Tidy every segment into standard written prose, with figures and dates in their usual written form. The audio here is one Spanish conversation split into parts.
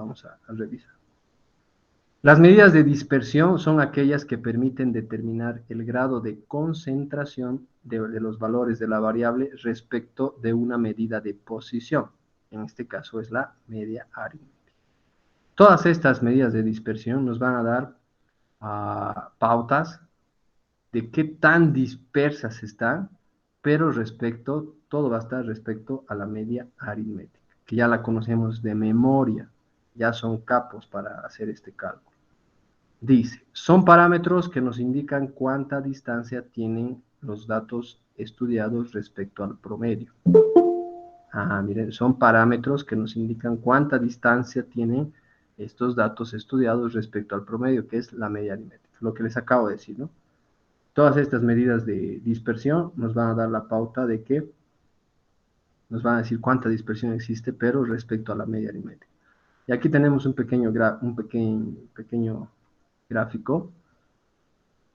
vamos a revisar. Las medidas de dispersión son aquellas que permiten determinar el grado de concentración de los valores de la variable respecto de una medida de posición. En este caso es la media aritmética. Todas estas medidas de dispersión nos van a dar pautas de qué tan dispersas están, pero todo va a estar respecto a la media aritmética, que ya la conocemos de memoria, ya son capos para hacer este cálculo. Dice, son parámetros que nos indican cuánta distancia tienen los datos estudiados respecto al promedio. Miren, son parámetros que nos indican cuánta distancia tienen estos datos estudiados respecto al promedio, que es la media aritmética, lo que les acabo de decir, ¿no? Todas estas medidas de dispersión nos van a dar la pauta de que nos van a decir cuánta dispersión existe, pero respecto a la media aritmética. Y aquí tenemos un pequeño gráfico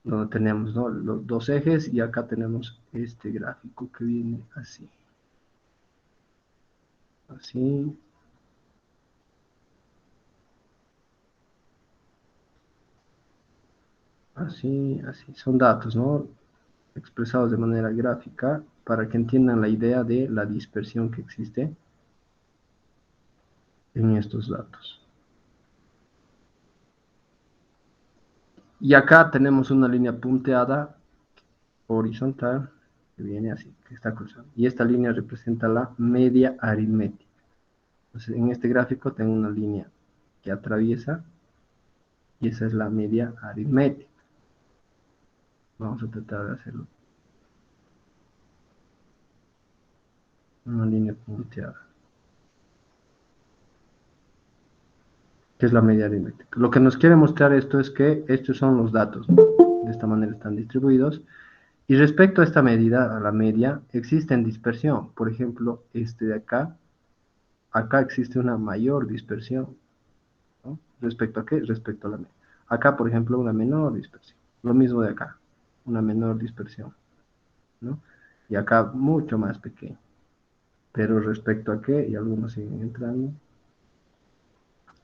donde tenemos, ¿no?, los dos ejes, y acá tenemos este gráfico que viene así. Así. Así. Son datos, ¿no?, expresados de manera gráfica para que entiendan la idea de la dispersión que existe en estos datos. Y acá tenemos una línea punteada horizontal que viene así, que está cruzando. Y esta línea representa la media aritmética. Entonces, en este gráfico tengo una línea que atraviesa y esa es la media aritmética. Vamos a tratar de hacerlo. Una línea punteada, que es la media aritmética. Lo que nos quiere mostrar esto es que estos son los datos, ¿no? De esta manera están distribuidos. Y respecto a esta medida, a la media, existen dispersión. Por ejemplo, este de acá existe una mayor dispersión, ¿no? ¿Respecto a qué? Respecto a la media. Acá, por ejemplo, una menor dispersión. Lo mismo de acá, una menor dispersión, ¿no? Y acá mucho más pequeño. Pero respecto a qué, y algunos siguen entrando,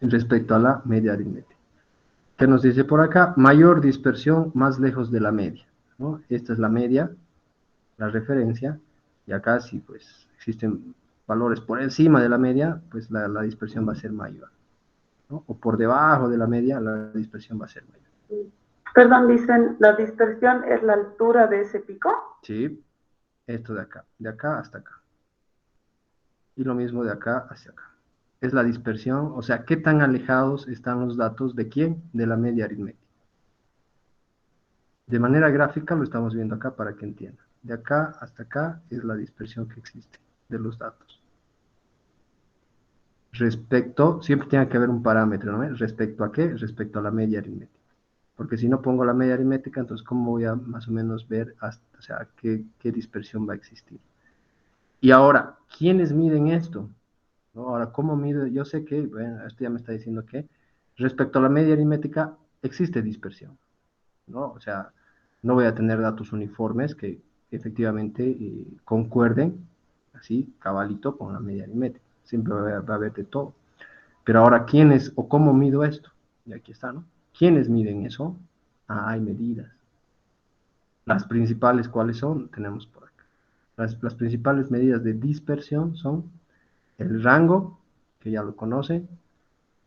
respecto a la media aritmética. ¿Qué nos dice por acá? Mayor dispersión más lejos de la media, ¿no? Esta es la media, la referencia, y acá si pues existen valores por encima de la media, pues la dispersión va a ser mayor, ¿no? O por debajo de la media, la dispersión va a ser mayor. Perdón, dicen, ¿la dispersión es la altura de ese pico? Sí, esto de acá hasta acá. Y lo mismo de acá hacia acá. Es la dispersión, o sea, qué tan alejados están los datos de quién, de la media aritmética. De manera gráfica lo estamos viendo acá para que entiendan. De acá hasta acá es la dispersión que existe de los datos. Siempre tiene que haber un parámetro, ¿no? ¿Respecto a qué? Respecto a la media aritmética. Porque si no pongo la media aritmética, entonces ¿cómo voy a más o menos ver o sea, qué dispersión va a existir? Y ahora, ¿quiénes miden esto? ¿No? Ahora, ¿cómo mido? Yo sé que, bueno, esto ya me está diciendo que respecto a la media aritmética existe dispersión, ¿no? O sea, no voy a tener datos uniformes que efectivamente concuerden, así, cabalito, con la media aritmética. Siempre va a haber de todo. Pero ahora, ¿quiénes o cómo mido esto? Y aquí está, ¿no? ¿Quiénes miden eso? Hay medidas. Las principales, ¿cuáles son? Tenemos por acá. Las principales medidas de dispersión son el rango, que ya lo conocen,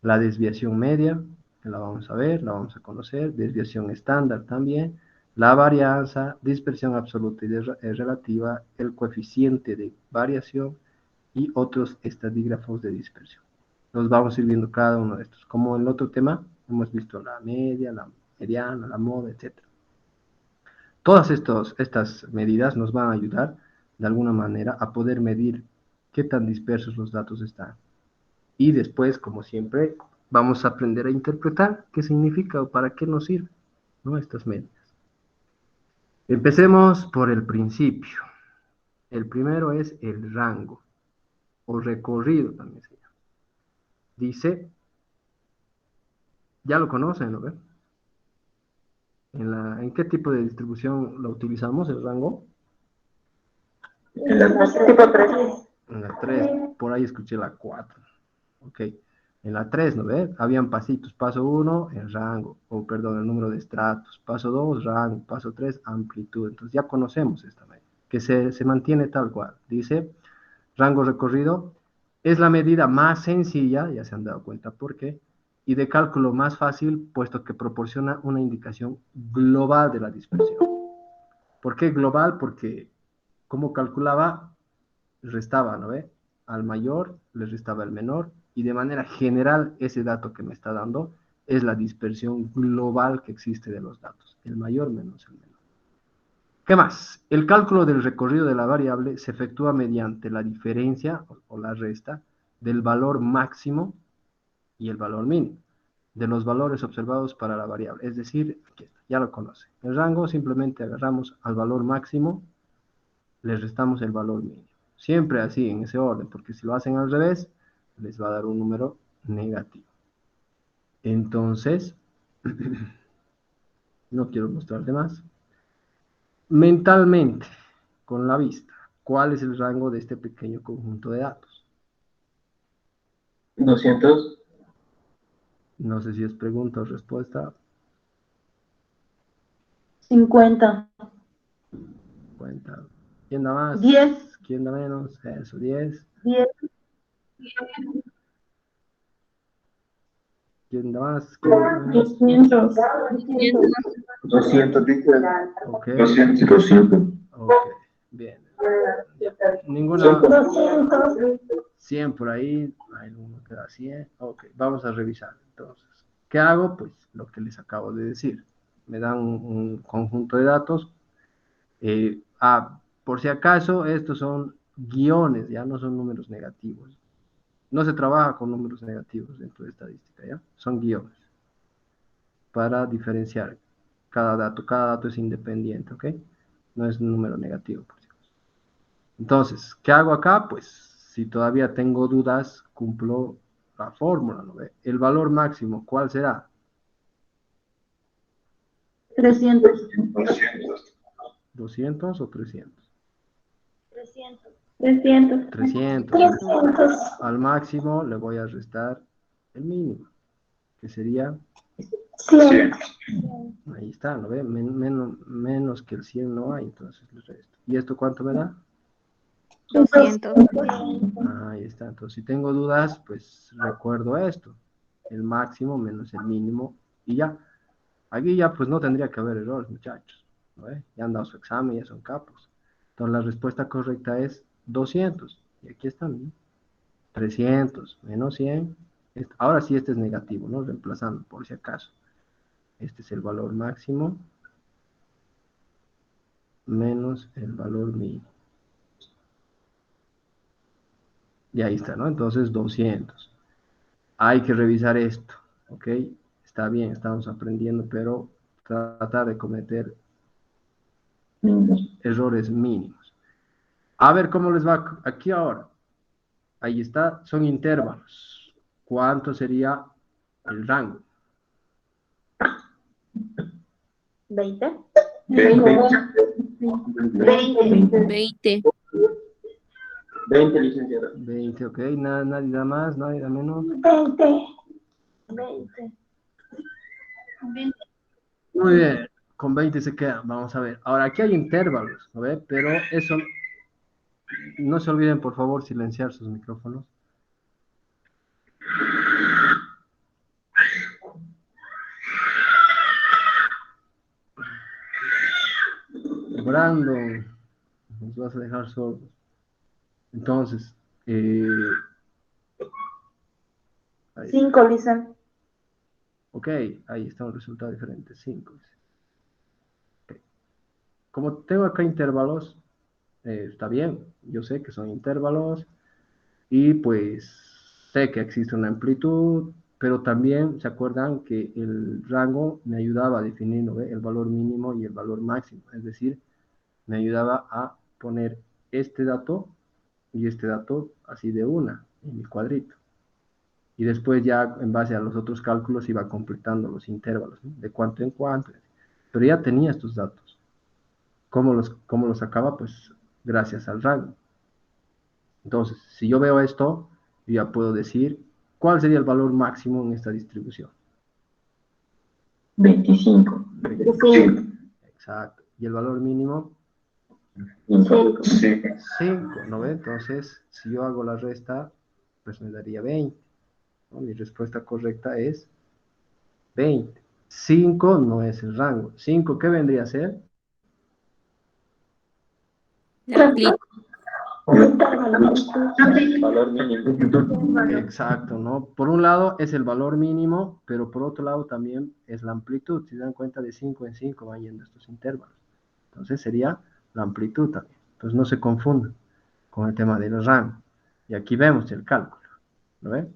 la desviación media, que la vamos a ver, la vamos a conocer, desviación estándar también, la varianza, dispersión absoluta y relativa, el coeficiente de variación y otros estadígrafos de dispersión. Los vamos a ir viendo cada uno de estos. Como en el otro tema, hemos visto la media, la mediana, la moda, etc. Todas estas medidas nos van a ayudar de alguna manera a poder medir qué tan dispersos los datos están. Y después, como siempre, vamos a aprender a interpretar qué significa o para qué nos sirven, ¿no?, estas medidas. Empecemos por el principio. El primero es el rango, o recorrido también se llama. Dice, ya lo conocen, ¿no? ¿En qué tipo de distribución lo utilizamos, el rango? Tipo 3. En la 3, por ahí escuché la 4. Ok. En la 3, ¿no ve? Habían pasitos. Paso 1, el rango, o perdón, el número de estratos. Paso 2, rango. Paso 3, amplitud. Entonces ya conocemos esta medida, que se mantiene tal cual. Dice, rango recorrido es la medida más sencilla, ya se han dado cuenta por qué, y de cálculo más fácil, puesto que proporciona una indicación global de la dispersión. ¿Por qué global? Porque, como calculaba, restaba, ¿no ve? Al mayor le restaba el menor, y de manera general ese dato que me está dando es la dispersión global que existe de los datos, el mayor menos el menor. ¿Qué más? El cálculo del recorrido de la variable se efectúa mediante la diferencia o la resta del valor máximo y el valor mínimo de los valores observados para la variable. Es decir, aquí está, ya lo conoce. El rango simplemente agarramos al valor máximo, le restamos el valor mínimo. Siempre así, en ese orden, porque si lo hacen al revés, les va a dar un número negativo. Entonces, no quiero mostrarte más. Mentalmente, con la vista, ¿cuál es el rango de este pequeño conjunto de datos? 200. No sé si es pregunta o respuesta. 50. Cuenta. ¿Quién da más? 10. ¿Quién da menos? Eso, 10. 10. ¿Quién da más? ¿Quién da menos? 200. 200, dice. Ok. 200. 200. Ok, bien. Ya. Ninguna 200. 100 por ahí. Hay uno que da 100. Ok, vamos a revisar. Entonces, ¿qué hago? Pues lo que les acabo de decir. Me dan un conjunto de datos. Por si acaso, estos son guiones, ya no son números negativos. No se trabaja con números negativos dentro de estadística, ¿ya? Son guiones para diferenciar cada dato. Cada dato es independiente, ¿ok? No es un número negativo, por si acaso. Entonces, ¿qué hago acá? Pues, si todavía tengo dudas, cumplo la fórmula, ¿no ve? El valor máximo, ¿cuál será? 300. 200. ¿200 o 300? 300. 300. Al máximo le voy a restar el mínimo, que sería, 100. ahí está, ¿no ve? Menos que el 100 no hay, entonces le resto. ¿Y esto cuánto me da? 200. Ahí está. Entonces, si tengo dudas, pues recuerdo esto. El máximo menos el mínimo y ya. Aquí ya pues no tendría que haber errores, muchachos. ¿No ve? Ya han dado su examen, ya son capos. Entonces, la respuesta correcta es 200. Y aquí están, ¿no? 300 menos 100. Ahora sí este es negativo, ¿no? Reemplazando por si acaso. Este es el valor máximo menos el valor mínimo. Y ahí está, ¿no? Entonces 200. Hay que revisar esto, ¿ok? Está bien, estamos aprendiendo, pero tratar de cometer errores mínimos. A ver cómo les va aquí ahora. Ahí está, son intervalos. ¿Cuánto sería el rango? 20. 20. 20. 20. 20, licenciada. 20, ok. Nadie da más, nadie da menos. 20. 20. Muy bien, con 20 se quedan. Vamos a ver. Ahora, aquí hay intervalos, ¿no ve? Pero eso, no se olviden, por favor, silenciar sus micrófonos. Brandon, nos vas a dejar solos. Entonces, ahí está. 5, Lisa. Ok, ahí está un resultado diferente, 5. Okay. Como tengo acá intervalos, está bien, yo sé que son intervalos y pues sé que existe una amplitud, pero también se acuerdan que el rango me ayudaba a definir, ¿no ve? El valor mínimo y el valor máximo, es decir, me ayudaba a poner este dato y este dato así de una en mi cuadrito. Y después ya en base a los otros cálculos iba completando los intervalos, ¿no? De cuánto en cuánto. Pero ya tenía estos datos. ¿Cómo los sacaba? Pues gracias al rango. Entonces, si yo veo esto, yo ya puedo decir ¿Cuál sería el valor máximo en esta distribución? 25. 25. Exacto. ¿Y el valor mínimo? 5. 5, ¿no ve? Entonces, si yo hago la resta, pues me daría 20, ¿no? Mi respuesta correcta es 20. 5 no es el rango. 5, ¿qué vendría a ser? La amplitud. Valor mínimo. Exacto, ¿no? Por un lado es el valor mínimo, pero por otro lado también es la amplitud. Si se dan cuenta, de 5 en 5 van yendo estos intervalos. Entonces sería la amplitud también. Entonces no se confundan con el tema del rango. Y aquí vemos el cálculo, ¿lo ven?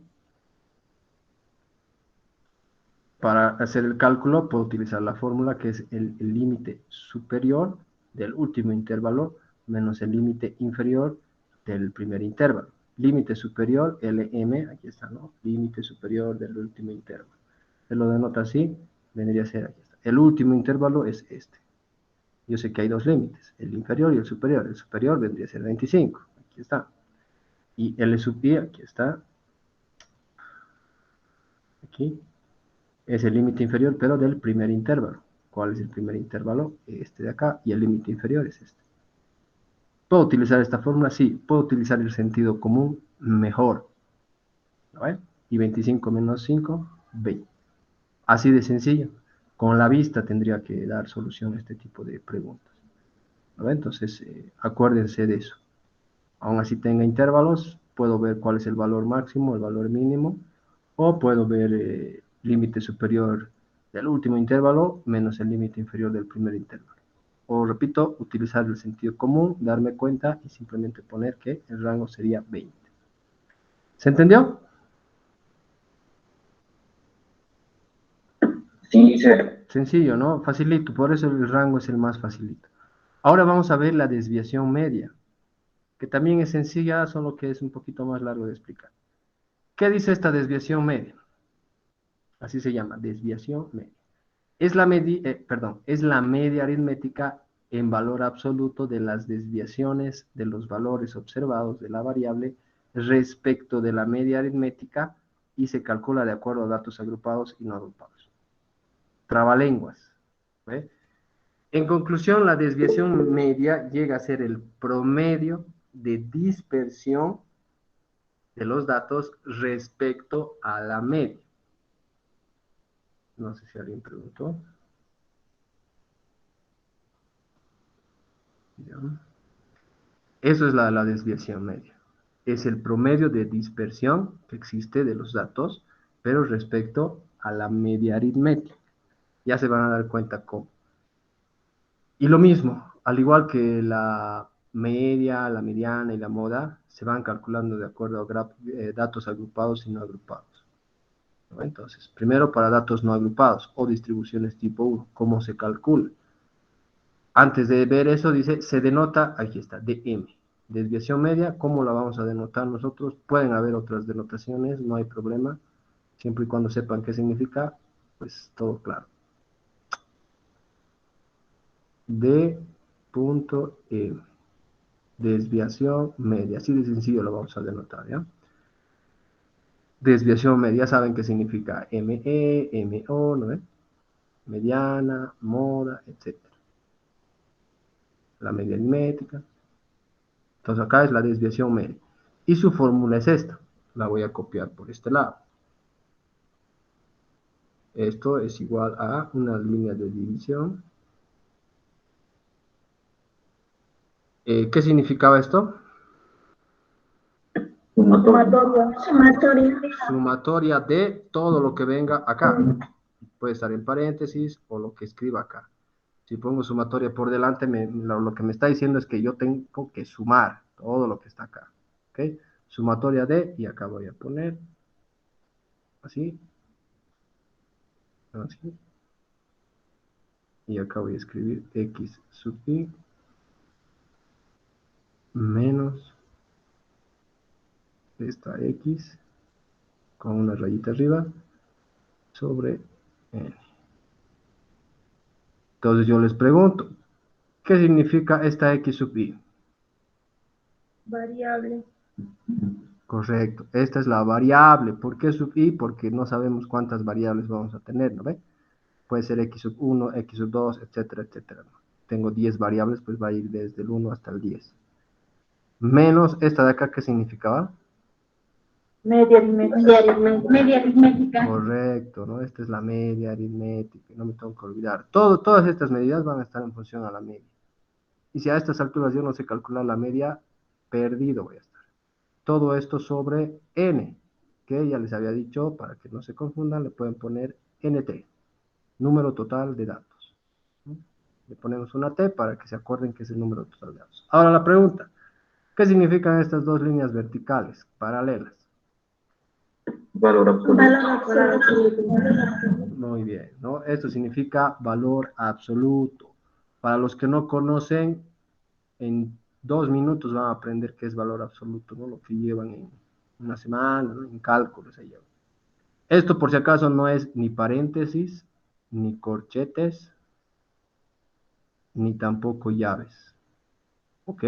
Para hacer el cálculo puedo utilizar la fórmula que es el límite superior del último intervalo menos el límite inferior del primer intervalo. Límite superior, LM, aquí está, ¿no? Límite superior del último intervalo. Se lo denota así, vendría a ser aquí está. El último intervalo es este. Yo sé que hay dos límites, el inferior y el superior. El superior vendría a ser 25, aquí está. Y L sub I, aquí está. Aquí es el límite inferior, pero del primer intervalo. ¿Cuál es el primer intervalo? Este de acá, y el límite inferior es este. ¿Puedo utilizar esta fórmula? Sí. ¿Puedo utilizar el sentido común? Mejor. ¿Lo ven? Y 25 menos 5, 20. Así de sencillo. Con la vista tendría que dar solución a este tipo de preguntas. ¿Lo ven? Entonces, acuérdense de eso. Aún así tenga intervalos, puedo ver cuál es el valor máximo, el valor mínimo, o puedo ver límite superior del último intervalo menos el límite inferior del primer intervalo. O repito, utilizar el sentido común, darme cuenta y simplemente poner que el rango sería 20. ¿Se entendió? Sí, sir. Sencillo, ¿no? Facilito, por eso el rango es el más facilito. Ahora vamos a ver la desviación media, que también es sencilla, solo que es un poquito más largo de explicar. ¿Qué dice esta desviación media? Así se llama, desviación media. Es la media aritmética en valor absoluto de las desviaciones de los valores observados de la variable respecto de la media aritmética y se calcula de acuerdo a datos agrupados y no agrupados. Trabalenguas. ¿Ve? En conclusión, la desviación media llega a ser el promedio de dispersión de los datos respecto a la media. No sé si alguien preguntó. ¿Ya? Eso es la desviación media. Es el promedio de dispersión que existe de los datos, pero respecto a la media aritmética. Ya se van a dar cuenta cómo. Y lo mismo, al igual que la media, la mediana y la moda, se van calculando de acuerdo a datos agrupados y no agrupados, ¿no? Entonces, primero para datos no agrupados o distribuciones tipo 1, ¿cómo se calcula? Antes de ver eso, dice, se denota, aquí está, DM. Desviación media, ¿cómo la vamos a denotar nosotros? Pueden haber otras denotaciones, no hay problema. Siempre y cuando sepan qué significa, pues todo claro. D.M. Desviación media, así de sencillo lo vamos a denotar, ¿ya? Desviación media, saben qué significa ME, MO, ¿no? Mediana, moda, etc. La media aritmética. Entonces acá es la desviación media. Y su fórmula es esta. La voy a copiar por este lado. Esto es igual a una línea de división. ¿Qué significaba esto? Sumatoria de todo lo que venga acá. Puede estar en paréntesis o lo que escriba acá. Si pongo sumatoria por delante, lo que me está diciendo es que yo tengo que sumar todo lo que está acá. ¿Ok? Sumatoria de, y acá voy a poner así. Así. Y acá voy a escribir x sub i menos esta x con una rayita arriba sobre n. Entonces yo les pregunto, ¿qué significa esta x sub i? Variable. Correcto. Esta es la variable. ¿Por qué sub i? Porque no sabemos cuántas variables vamos a tener, ¿no ve? Puede ser x sub 1, x sub 2, etcétera, etcétera, ¿no? Tengo 10 variables, pues va a ir desde el 1 hasta el 10. Menos esta de acá, ¿qué significaba? Media aritmética. Media aritmética. Correcto, ¿no? Esta es la media aritmética, no me tengo que olvidar. Todas estas medidas van a estar en función a la media. Y si a estas alturas yo no sé calcular la media, perdido voy a estar. Todo esto sobre n, que ya les había dicho, para que no se confundan, le pueden poner nt, número total de datos. ¿No? Le ponemos una t para que se acuerden que es el número total de datos. Ahora la pregunta, ¿qué significan estas dos líneas verticales, paralelas? Valor absoluto. Valor absoluto. Muy bien, ¿no? Esto significa valor absoluto. Para los que no conocen, en 2 minutos van a aprender qué es valor absoluto, ¿no? Lo que llevan en una semana, ¿no? En cálculos se llevan. Esto, por si acaso, no es ni paréntesis, ni corchetes, ni tampoco llaves. ¿Ok?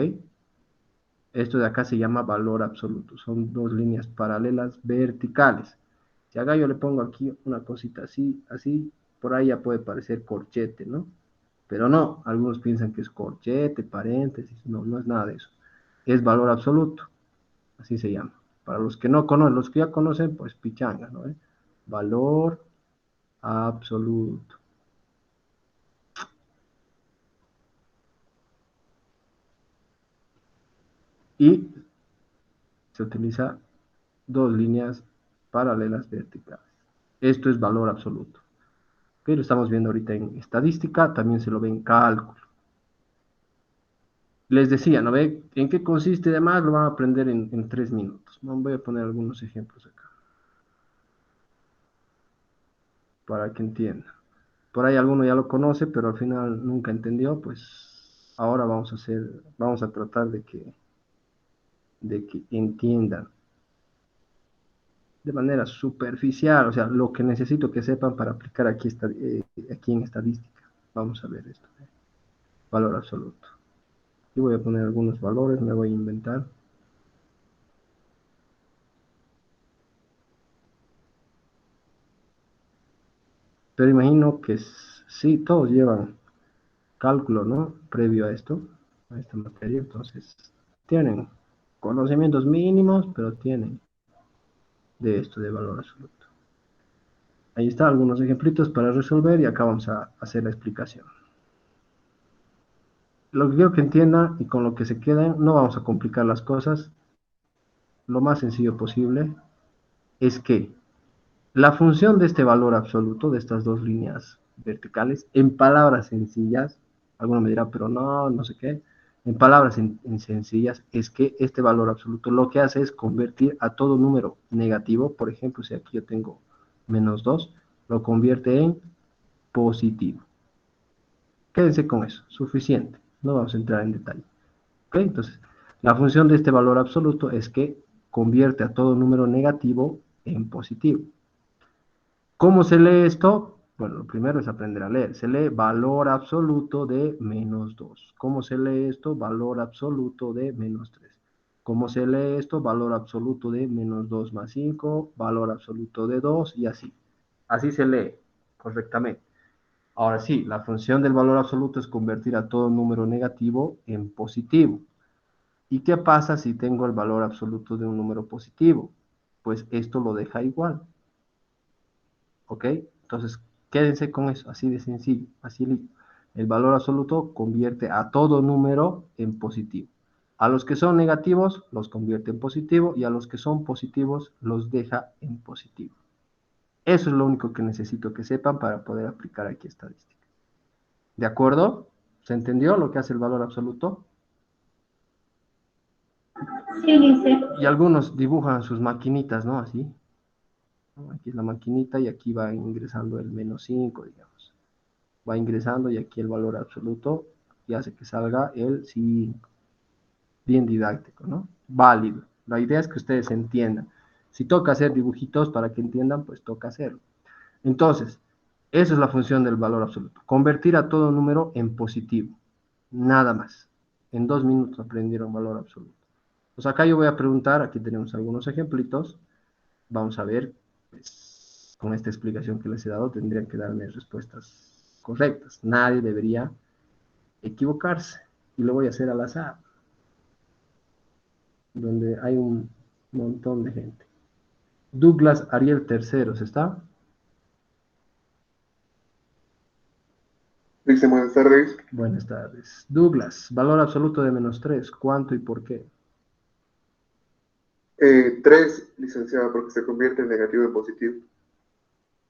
Esto de acá se llama valor absoluto. Son dos líneas paralelas verticales. Si acá yo le pongo aquí una cosita así, así, por ahí ya puede parecer corchete, ¿no? Pero no, algunos piensan que es corchete, paréntesis, no, no es nada de eso. Es valor absoluto, así se llama. Para los que no conocen, los que ya conocen, pues pichanga, ¿no? Valor absoluto. Y se utiliza dos líneas paralelas verticales. Esto es valor absoluto. Que lo estamos viendo ahorita en estadística, también se lo ve en cálculo. Les decía, ¿no ve? ¿En qué consiste? Además, lo van a aprender en 3 minutos. Voy a poner algunos ejemplos acá para que entiendan. Por ahí alguno ya lo conoce, pero al final nunca entendió, pues ahora vamos a tratar de que entiendan de manera superficial, o sea, lo que necesito que sepan para aplicar aquí en estadística. Vamos a ver esto. Valor absoluto. Y voy a poner algunos valores, me voy a inventar. Pero imagino que sí, todos llevan cálculo, ¿no? Previo a esto, a esta materia. Entonces, tienen conocimientos mínimos, pero tienen de esto de valor absoluto. Ahí están algunos ejemplitos para resolver y acá vamos a hacer la explicación. Lo que quiero que entiendan y con lo que se queden, no vamos a complicar las cosas. Lo más sencillo posible es que la función de este valor absoluto, de estas dos líneas verticales, en palabras sencillas, alguno me dirá, pero no, no sé qué, en palabras sencillas, es que este valor absoluto lo que hace es convertir a todo número negativo, por ejemplo, si aquí yo tengo menos 2, lo convierte en positivo. Quédense con eso, suficiente, no vamos a entrar en detalle. ¿Ok? Entonces, la función de este valor absoluto es que convierte a todo número negativo en positivo. ¿Cómo se lee esto? Bueno, lo primero es aprender a leer. Se lee valor absoluto de menos 2. ¿Cómo se lee esto? Valor absoluto de menos 3. ¿Cómo se lee esto? Valor absoluto de menos 2 más 5, valor absoluto de 2 y así. Así se lee correctamente. Ahora sí, la función del valor absoluto es convertir a todo número negativo en positivo. ¿Y qué pasa si tengo el valor absoluto de un número positivo? Pues esto lo deja igual. ¿Ok? Entonces, quédense con eso, así de sencillo, así listo. El valor absoluto convierte a todo número en positivo. A los que son negativos los convierte en positivo y a los que son positivos los deja en positivo. Eso es lo único que necesito que sepan para poder aplicar aquí estadística. ¿De acuerdo? ¿Se entendió lo que hace el valor absoluto? Sí, dice. Y algunos dibujan sus maquinitas, ¿no? Así. Aquí es la maquinita y aquí va ingresando el menos 5, digamos. Va ingresando y aquí el valor absoluto y hace que salga el 5. Bien didáctico, ¿no? Válido. La idea es que ustedes entiendan. Si toca hacer dibujitos para que entiendan, pues toca hacerlo. Entonces, esa es la función del valor absoluto. Convertir a todo número en positivo. Nada más. En 2 minutos aprendieron valor absoluto. Pues acá yo voy a preguntar, aquí tenemos algunos ejemplitos. Vamos a ver, pues, con esta explicación que les he dado, tendrían que darme respuestas correctas. Nadie debería equivocarse. Y lo voy a hacer al azar, donde hay un montón de gente. Douglas Ariel Terceros, ¿está? Dice, buenas tardes. Buenas tardes. Douglas, valor absoluto de -3, ¿cuánto y por qué? 3, licenciada, porque se convierte en negativo en positivo.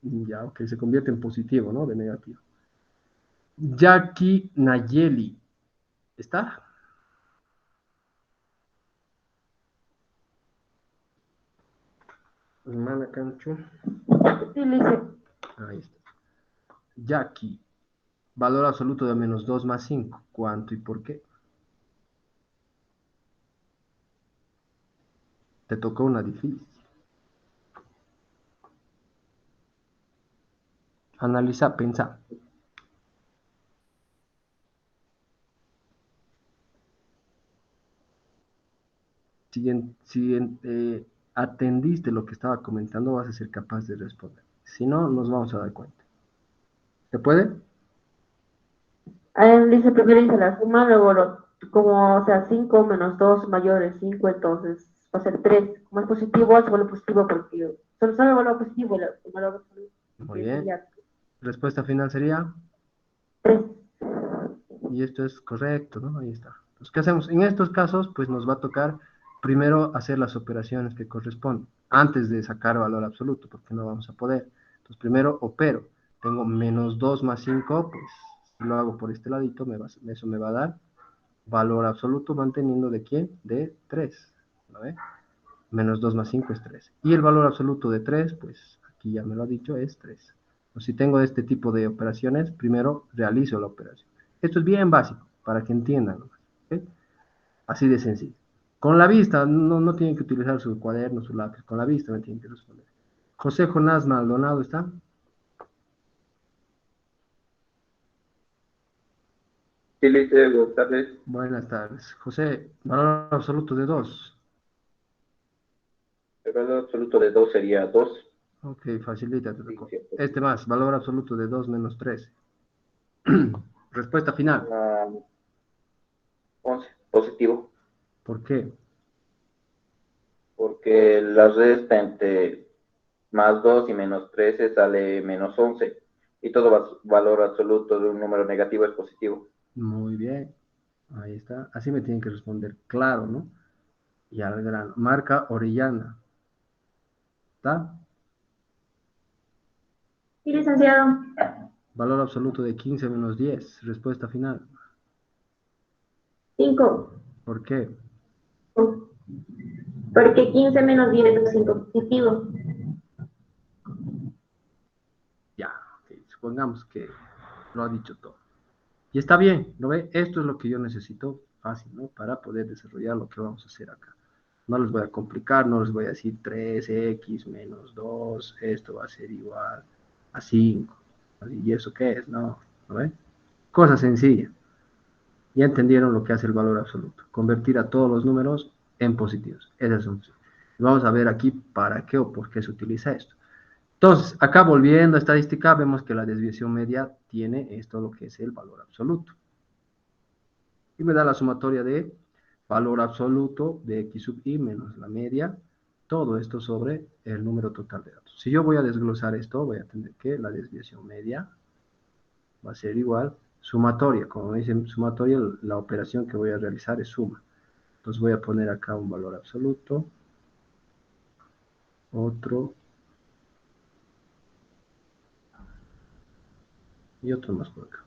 Ya, ok, se convierte en positivo, ¿no? De negativo. Jackie Nayeli, ¿está? Hermana Cancho. Sí, Lice. Ahí está. Jackie, valor absoluto de -2 más 5, ¿cuánto y por qué? Te tocó una difícil. Analiza, pensa. Si atendiste lo que estaba comentando, vas a ser capaz de responder. Si no, nos vamos a dar cuenta. ¿Se puede? Lice, primero dice la suma, luego como, o sea, 5 menos 2 mayores 5, entonces va a ser 3. Como es positivo, se vuelve positivo porque solo vuelve positivo el valor absoluto. Muy bien. Respuesta final sería, 3. y esto es correcto, ¿no? Ahí está. Entonces, ¿qué hacemos? En estos casos, pues nos va a tocar primero hacer las operaciones que corresponden, antes de sacar valor absoluto, porque no vamos a poder. Entonces, primero opero. Tengo -2 más 5, pues si lo hago por este ladito, eso me va a dar valor absoluto manteniendo ¿de quién? De 3. ¿No ve? -2 más 5 es 3. Y el valor absoluto de 3, pues aquí ya me lo ha dicho, es 3. Pues si tengo este tipo de operaciones, primero realizo la operación. Esto es bien básico, para que entiendan. ¿Okay? Así de sencillo. Con la vista, no tienen que utilizar su cuaderno, su lápiz. Con la vista me tienen que responder. José Jonás Maldonado, ¿está? Sí, Lice, buenas tardes. Buenas tardes. José, valor absoluto de 2. El valor absoluto de 2 sería 2. Ok, facilita. Sí, cierto. Este más, valor absoluto de 2 menos 3. Respuesta final. 11, positivo, ¿Por qué? porque la resta entre más 2 y menos 13 sale -11. Y todo valor absoluto de un número negativo es positivo. Muy bien. Ahí está. Así me tienen que responder. Claro, ¿no? Y al grano. Marca Orellana. ¿Está? Sí, licenciado. Valor absoluto de 15 menos 10. Respuesta final. 5. ¿Por qué? Porque 15 menos 10 es 5 positivo. Ya. Okay. Supongamos que lo ha dicho todo. Y está bien, ¿lo ve? Esto es lo que yo necesito fácil, ¿no? Para poder desarrollar lo que vamos a hacer acá. No les voy a complicar, no les voy a decir 3x menos 2, esto va a ser igual a 5. ¿Y eso qué es? No, ¿lo ve? Cosa sencilla. Ya entendieron lo que hace el valor absoluto. Convertir a todos los números en positivos. Esa es una opción. Vamos a ver aquí para qué o por qué se utiliza esto. Entonces, acá volviendo a estadística, vemos que la desviación media tiene esto lo que es el valor absoluto. Y me da la sumatoria de valor absoluto de x sub i menos la media, todo esto sobre el número total de datos. Si yo voy a desglosar esto, voy a tener que la desviación media va a ser igual sumatoria. Como me dicen sumatoria, la operación que voy a realizar es suma. Entonces voy a poner acá un valor absoluto, otro y otro más por acá.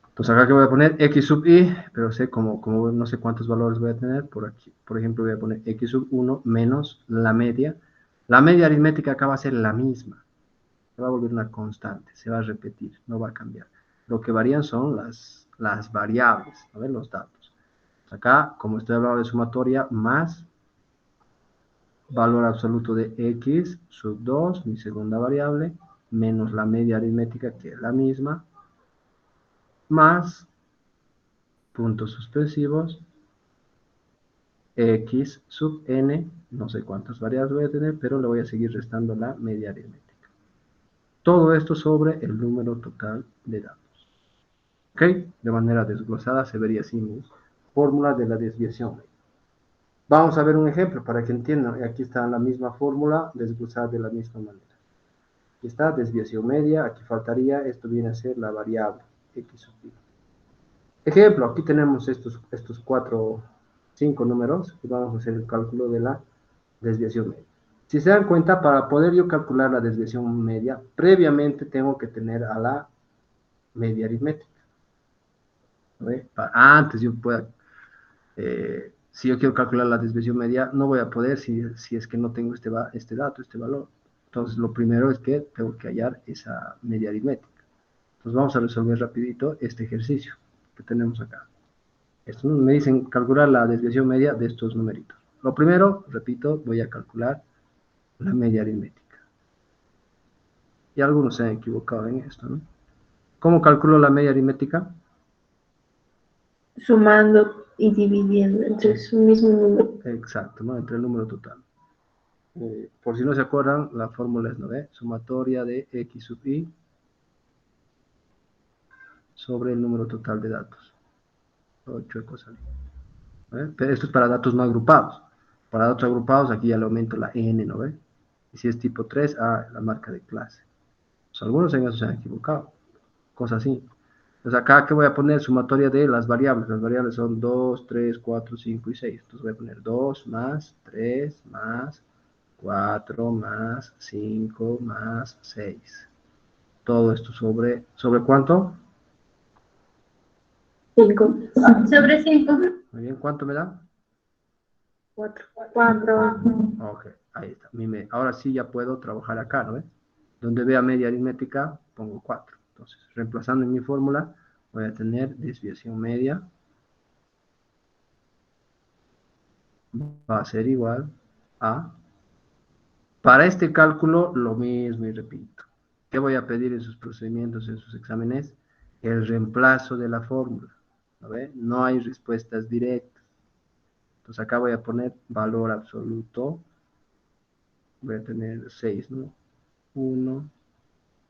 Entonces acá que voy a poner x sub i, pero sé como no sé cuántos valores voy a tener, por aquí, por ejemplo, voy a poner x sub 1 menos la media. La media aritmética acá va a ser la misma, se va a volver una constante, se va a repetir, no va a cambiar. Lo que varían son las variables, a ver, los datos. Acá, como estoy hablando de sumatoria, más valor absoluto de x sub 2, mi segunda variable, menos la media aritmética, que es la misma, más puntos suspensivos x sub n, no sé cuántas variables voy a tener, pero le voy a seguir restando la media aritmética. Todo esto sobre el número total de datos. ¿Ok? De manera desglosada se vería así mi fórmula de la desviación. Vamos a ver un ejemplo para que entiendan. Aquí está la misma fórmula desglosada de la misma manera. Aquí está desviación media, aquí faltaría, esto viene a ser la variable x sub i. Ejemplo, aquí tenemos estos 5 números y vamos a hacer el cálculo de la desviación media. Si se dan cuenta, para poder yo calcular la desviación media, previamente tengo que tener a la media aritmética. Antes yo pueda, si yo quiero calcular la desviación media, no voy a poder si es que no tengo este dato, este valor. Entonces, lo primero es que tengo que hallar esa media aritmética. Entonces, vamos a resolver rapidito este ejercicio que tenemos acá. Esto me dicen calcular la desviación media de estos numeritos. Lo primero, repito, voy a calcular la media aritmética. Y algunos se han equivocado en esto, ¿no? ¿Cómo calculo la media aritmética? Sumando y dividiendo entre su mismo número. Exacto, ¿no? Entre el número total. Por si no se acuerdan, la fórmula es, ¿no ve? Sumatoria de x sub i sobre el número total de datos. 8 cosas. Pero esto es para datos no agrupados. Para datos agrupados, aquí ya le aumento la n, ¿no ve? Y si es tipo 3, la marca de clase. Pues algunos en eso se han equivocado. Cosas así. Entonces acá, ¿qué voy a poner? Sumatoria de las variables. Las variables son 2, 3, 4, 5 y 6. Entonces voy a poner 2 más 3 más 4 más 5 más 6. Todo esto ¿sobre cuánto? 5. Sobre 5. Muy bien, ¿cuánto me da? 4. 4. Ok, ahí está. Ahora sí ya puedo trabajar acá, ¿no ves? Donde vea media aritmética, pongo 4. Entonces, reemplazando en mi fórmula, voy a tener desviación media. Va a ser igual a... Para este cálculo, lo mismo y repito. ¿Qué voy a pedir en sus procedimientos, en sus exámenes? El reemplazo de la fórmula. ¿No ve? No hay respuestas directas. Entonces acá voy a poner valor absoluto. Voy a tener 6, ¿no? 1,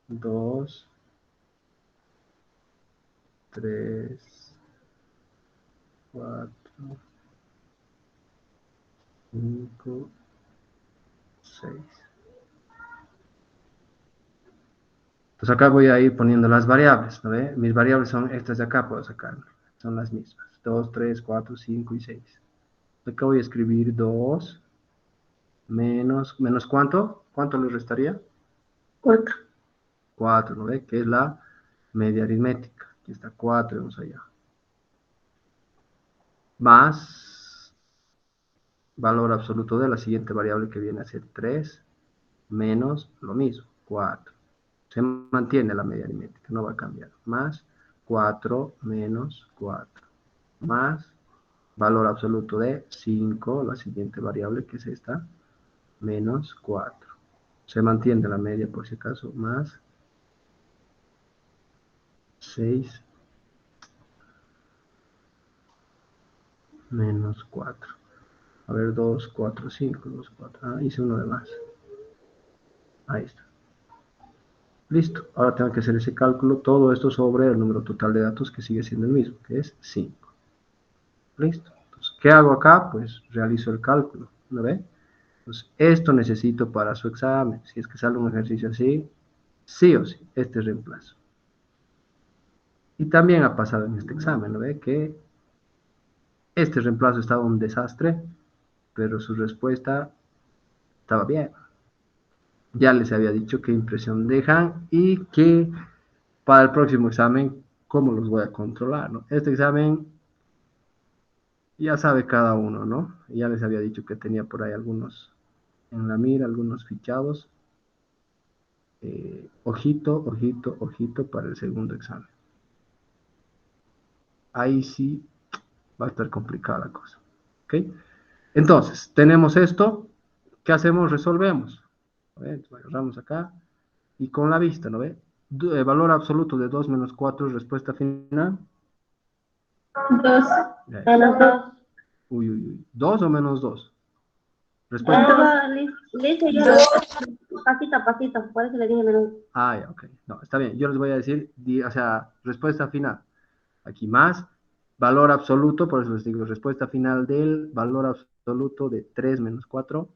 2, 3, 4, 5, 6. Entonces acá voy a ir poniendo las variables, ¿no ve? Mis variables son estas de acá, puedo sacar. Son las mismas. 2, 3, 4, 5 y 6. Acá voy a escribir 2 menos ¿cuánto? ¿Cuánto le restaría? 4. 4, ¿no ve? Que es la media aritmética. Aquí está 4, vamos allá. Más valor absoluto de la siguiente variable que viene a ser 3 menos lo mismo, 4. Se mantiene la media aritmética, no va a cambiar. Más 4 menos 4. Más valor absoluto de 5, la siguiente variable que es esta, menos 4. Se mantiene la media por si acaso, más 6 menos 4. A ver, 2, 4, 5, 2, 4. Hice uno de más. Ahí está. Listo. Ahora tengo que hacer ese cálculo, todo esto sobre el número total de datos que sigue siendo el mismo, que es 5. Listo. Entonces, ¿qué hago acá? Pues realizo el cálculo. ¿Lo ve? Entonces, esto necesito para su examen. Si es que sale un ejercicio así, sí o sí, este reemplazo. Y también ha pasado en este examen, ¿no ve? Que este reemplazo estaba un desastre, pero su respuesta estaba bien. Ya les había dicho qué impresión dejan y que para el próximo examen, cómo los voy a controlar, ¿no? Este examen ya sabe cada uno, ¿no? Ya les había dicho que tenía por ahí algunos en la mira, algunos fichados. Ojito, ojito, ojito para el segundo examen. Ahí sí va a estar complicada la cosa. ¿Ok? Entonces, tenemos esto. ¿Qué hacemos? Resolvemos. Agarramos acá y con la vista, ¿no ve? Valor absoluto de 2 menos 4, respuesta final. 2. Ya es. Menos 2. Uy, uy, uy. ¿2 o menos 2? Respuesta. Estaba listo yo. Pasito a pasito. Por eso le dije menos. Ah, ya, ok. No, está bien. Yo les voy a decir, o sea, respuesta final. Aquí más, valor absoluto, por eso les digo, respuesta final del valor absoluto de 3 menos 4.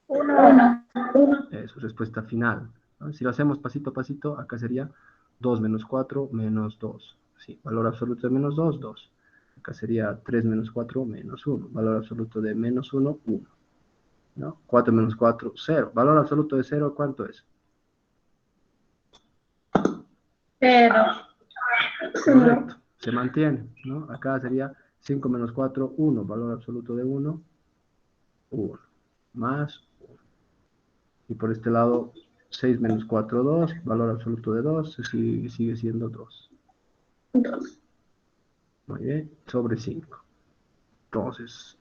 1. Eso, respuesta final, ¿no? Si lo hacemos pasito a pasito, acá sería 2 menos 4 menos 2. Sí, valor absoluto de menos 2, 2. Acá sería 3 menos 4 menos 1. Valor absoluto de menos 1, 1. ¿No? 4 menos 4, 0. Valor absoluto de 0, ¿cuánto es? 0. Correcto, se mantiene, ¿no? Acá sería 5 menos 4, 1. Valor absoluto de 1, 1. Más 1. Y por este lado, 6 menos 4, 2. Valor absoluto de 2, sigue siendo 2. 2. Muy bien, sobre 5. Entonces,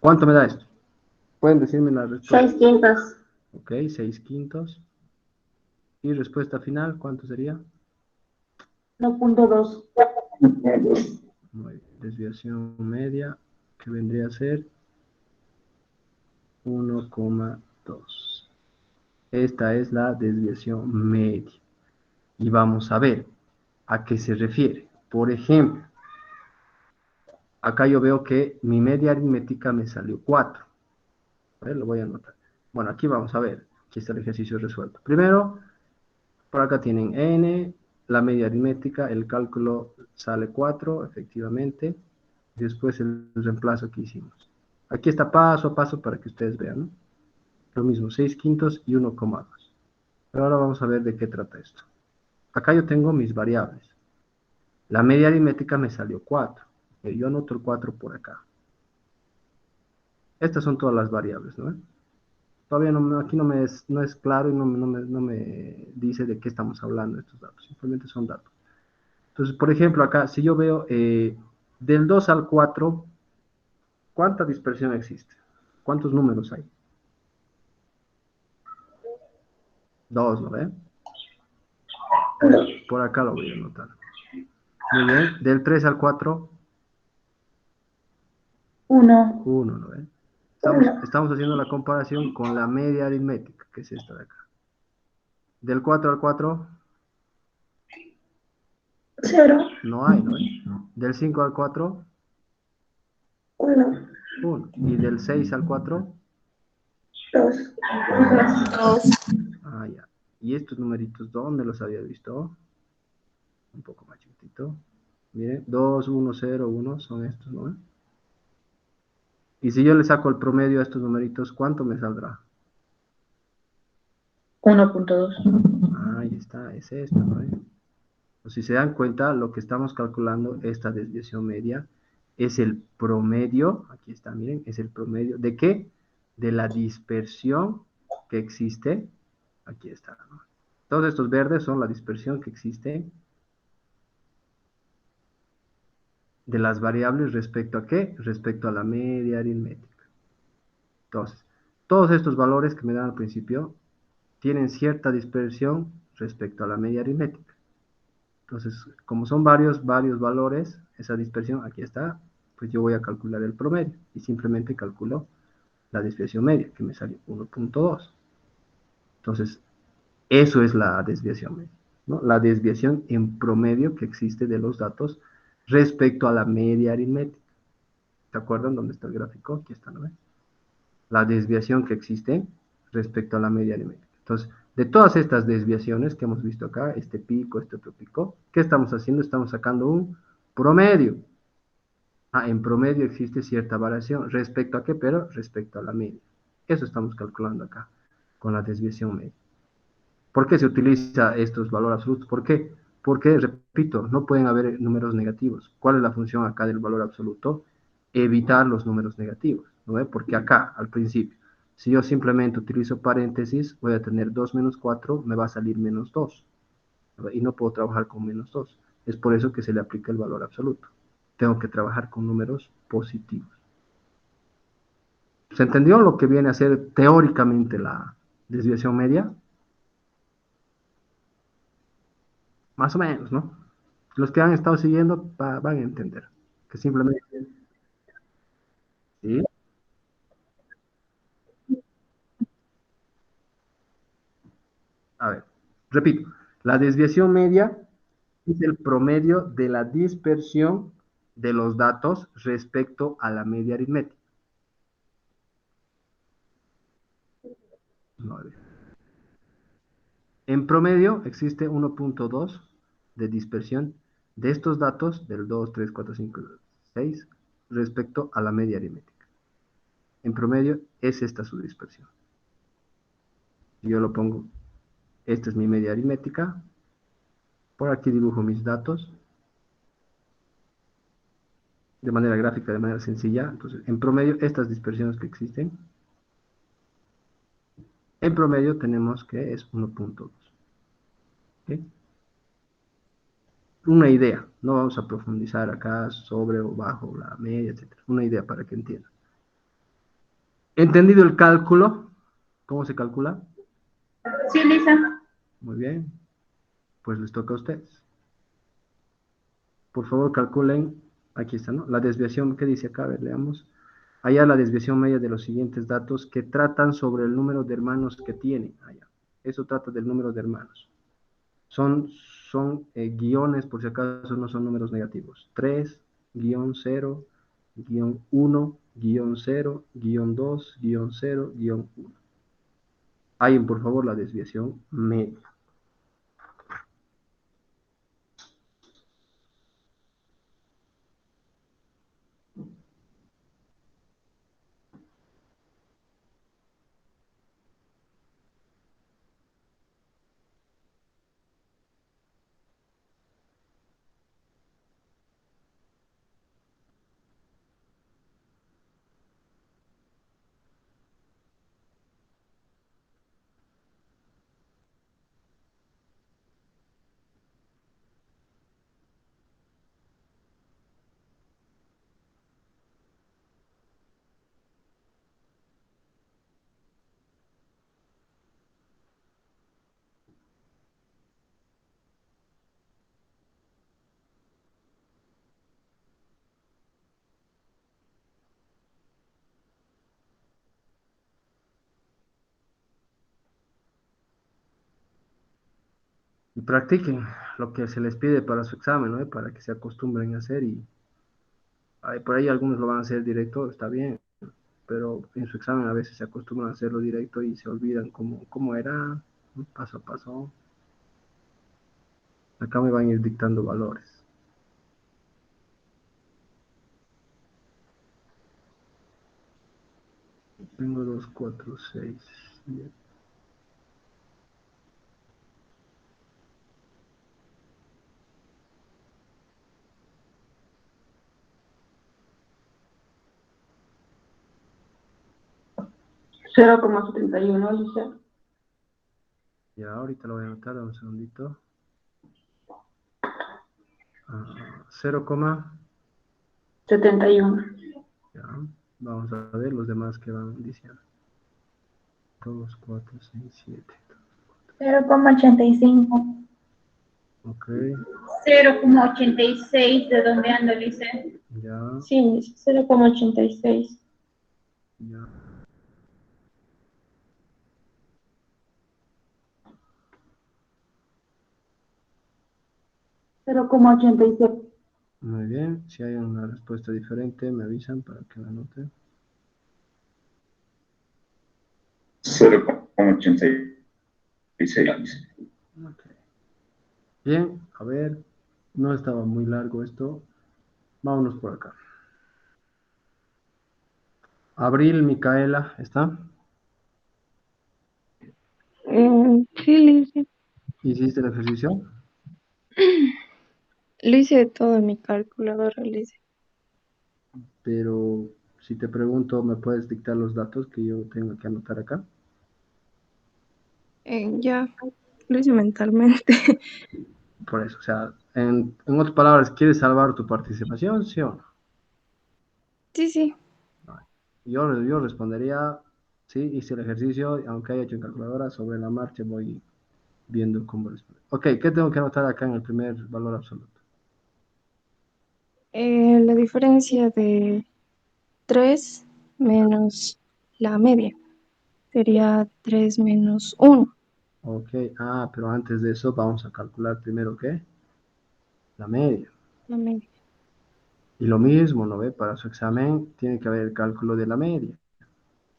¿cuánto me da esto? Pueden decirme la respuesta. 6 quintos. Ok, 6 quintos. Y respuesta final, ¿cuánto sería? 1.2. Muy bien. Desviación media, que vendría a ser 1,2. Esta es la desviación media. Y vamos a ver a qué se refiere. Por ejemplo, acá yo veo que mi media aritmética me salió 4. A ver, lo voy a anotar. Bueno, aquí vamos a ver. Aquí está el ejercicio resuelto. Primero, por acá tienen n, la media aritmética, el cálculo sale 4, efectivamente. Después el reemplazo que hicimos. Aquí está paso a paso para que ustedes vean, ¿no? Lo mismo, 6 quintos y 1,2. Pero ahora vamos a ver de qué trata esto. Acá yo tengo mis variables. La media aritmética me salió 4. Yo anoto el 4 por acá. Estas son todas las variables, ¿no? Todavía aquí no es claro y no me dice de qué estamos hablando estos datos. Simplemente son datos. Entonces, por ejemplo, acá, si yo veo del 2 al 4, ¿cuánta dispersión existe? ¿Cuántos números hay? 2, ¿no ven? Por acá lo voy a anotar. Muy bien. Del 3 al 4, 1. 1, ¿no ven? Estamos haciendo la comparación con la media aritmética, que es esta de acá. Del 4 al 4, 0. no hay, ¿no ven? Del 5 al 4, 1. 1. Y del 6 al 4, 2. 2. ah, ya. ¿Y estos numeritos dónde los había visto? Un poco más chiquitito. Miren, 2, 1, 0, 1 son estos, ¿no? Y si yo le saco el promedio a estos numeritos, ¿cuánto me saldrá? 1.2. Ahí está, es esto, ¿no? O si se dan cuenta, lo que estamos calculando, esta desviación media, es el promedio, aquí está, miren, es el promedio, ¿de qué? De la dispersión que existe, aquí está, ¿no? Todos estos verdes son la dispersión que existe de las variables respecto a qué? Respecto a la media aritmética. Entonces, todos estos valores que me dan al principio tienen cierta dispersión respecto a la media aritmética. Entonces, como son varios valores, esa dispersión, aquí está, pues yo voy a calcular el promedio y simplemente calculo la desviación media, que me salió 1.2. Entonces, eso es la desviación media, ¿no? La desviación en promedio que existe de los datos respecto a la media aritmética. ¿Se acuerdan dónde está el gráfico? Aquí está, ¿no ven? La desviación que existe respecto a la media aritmética. Entonces, de todas estas desviaciones que hemos visto acá, este pico, este otro pico, ¿qué estamos haciendo? Estamos sacando un promedio. En promedio existe cierta variación. ¿Respecto a qué? Pero respecto a la media. Eso estamos calculando acá, con la desviación media. ¿Por qué se utiliza estos valores absolutos? ¿Por qué? Porque, repito, no pueden haber números negativos. ¿Cuál es la función acá del valor absoluto? Evitar los números negativos, ¿no ve? Porque acá, al principio, si yo simplemente utilizo paréntesis, voy a tener 2 menos 4, me va a salir menos 2. ¿No? Y no puedo trabajar con menos 2. Es por eso que se le aplica el valor absoluto. Tengo que trabajar con números positivos. ¿Se entendió lo que viene a ser teóricamente Desviación media. Más o menos, ¿no? Los que han estado siguiendo van a entender. Que simplemente... ¿sí? A ver, repito. La desviación media es el promedio de la dispersión de los datos respecto a la media aritmética. 9. En promedio existe 1.2 de dispersión de estos datos del 2, 3, 4, 5, 6 respecto a la media aritmética. En promedio es esta su dispersión. Yo lo pongo, esta es mi media aritmética. Por aquí dibujo mis datos de manera gráfica, de manera sencilla. Entonces, en promedio, estas dispersiones que existen, en promedio tenemos que es 1.2. ¿Okay? Una idea, no vamos a profundizar acá sobre o bajo la media, etc. Una idea para que entiendan. ¿Entendido el cálculo? ¿Cómo se calcula? Sí, Lisa. Muy bien, pues les toca a ustedes. Por favor, calculen, aquí está, ¿no? La desviación, ¿qué dice acá? A ver, leamos. Allá la desviación media de los siguientes datos que tratan sobre el número de hermanos que tiene. Allá. Eso trata del número de hermanos. Son guiones, por si acaso no son números negativos. 3, guión 0, guión 1, guión 0, guión 2, guión 0, guión 1. Hallen, por favor, la desviación media. Y practiquen lo que se les pide para su examen, ¿no? Para que se acostumbren a hacer y por ahí algunos lo van a hacer directo, está bien, pero en su examen a veces se acostumbran a hacerlo directo y se olvidan cómo era, ¿no? Paso a paso. Acá me van a ir dictando valores. Tengo 2, 4, 6, 7. Cero coma setenta y uno, Lisa. Ya, ahorita lo voy a anotar, un segundito. 0, 71. ya. Vamos a ver los demás que van diciendo. 2, 4, 6, 7. 0,85. Ok, 0,86, ¿de dónde ando, Lisa? ya, Sí, 0,86. ya. Cero coma ochenta y siete. Muy bien, si hay una respuesta diferente me avisan para que la anoten. 0,86. Ok. Bien, a ver, no estaba muy largo esto. Vámonos por acá. Abril, Micaela, ¿está? Sí, lo hice. ¿Hiciste el ejercicio? Lo hice todo en mi calculadora, lo hice. Pero si te pregunto, ¿me puedes dictar los datos que yo tengo que anotar acá? Ya, lo hice mentalmente. Por eso, o sea, en otras palabras, ¿quieres salvar tu participación, sí o no? Sí, sí. Yo respondería Sí, hice el ejercicio, aunque haya hecho en calculadora, sobre la marcha voy viendo cómo responde. Ok, ¿qué tengo que anotar acá en el primer valor absoluto? La diferencia de 3 menos la media sería 3 menos 1. Ok, pero antes de eso vamos a calcular primero, ¿qué? La media. La media. Y lo mismo, ¿no ve? Para su examen tiene que haber el cálculo de la media,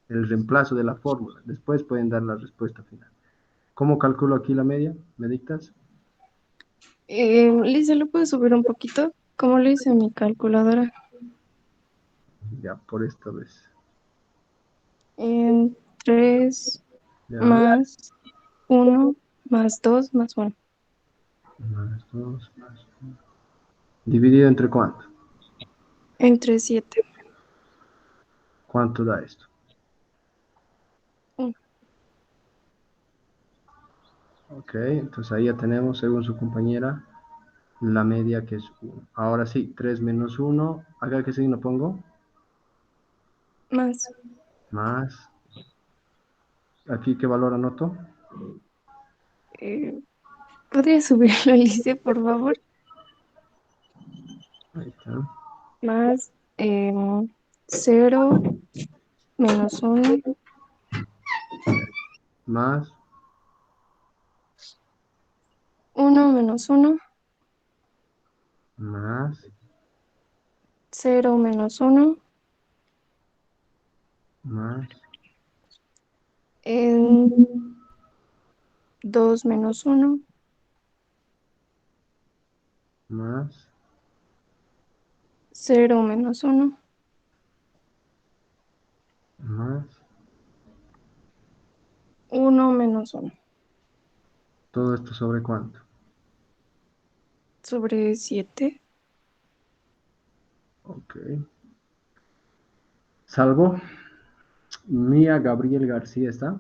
el reemplazo de la fórmula. Después pueden dar la respuesta final. ¿Cómo calculo aquí la media? ¿Me dictas? Lisa, ¿lo puedo subir un poquito? Como lo hice en mi calculadora. Ya, por esta vez. 3 Ya, más 1 más 2 más 1. más 2, más 1. ¿Dividido entre cuánto? Entre 7. ¿Cuánto da esto? 1. Ok, entonces ahí ya tenemos, según su compañera, la media que es 1. Ahora sí, 3 menos 1. ¿Acá qué signo pongo? Más. Más. ¿Aquí qué valor anoto? Eh, ¿Podría subirlo, Alicia, por favor? Ahí está. Más 0 menos 1. Más. 1 menos 1. Más. 0 menos 1. Más. 2 menos 1. Más. 0 menos 1. Más. 1 menos 1. ¿Todo esto sobre cuánto? Sobre 7. Ok. Salvo. Mía Gabriel García está.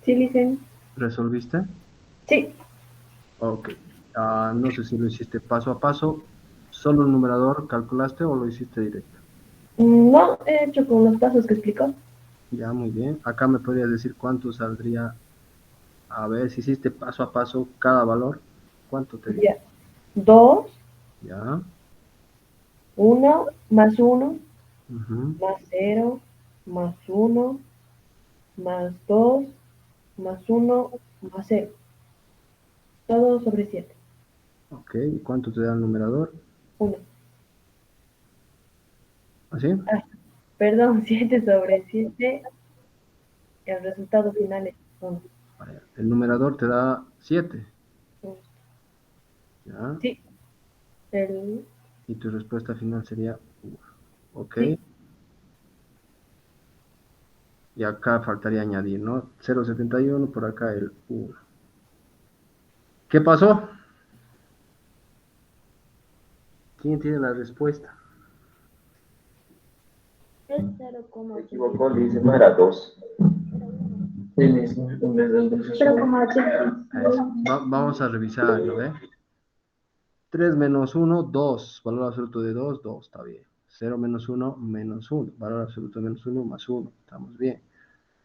Sí, Licen. ¿Resolviste? Sí. Ok. No sé si lo hiciste paso a paso. ¿Solo el numerador calculaste o lo hiciste directo? No, he hecho con los pasos que explicó. Ya, muy bien. Acá me podrías decir cuánto saldría. A ver, si hiciste paso a paso cada valor, ¿cuánto te dio? Ya. 2, Ya. 1, más 1, Ujú. más 0, más 1, más 2, más 1, más 0. Todo sobre 7. Ok. ¿Y cuánto te da el numerador? 1. ¿Así? Ah, perdón, 7 sobre 7. El resultado final es 1. Vaya, el numerador te da 7. Ya. Sí, el, Y tu respuesta final sería 1. Ok. sí. Y acá faltaría añadir, ¿no? 0,71, por acá el 1. ¿Qué pasó? ¿Quién tiene la respuesta? Es Se equivocó, dice, no era 2. Sí, en vez del 2 es 1. 0,86. Vamos a revisar, ¿no ve? 3 menos 1, 2. Valor absoluto de 2, 2, está bien. 0 menos 1, menos 1. Valor absoluto de menos 1, más 1. Estamos bien.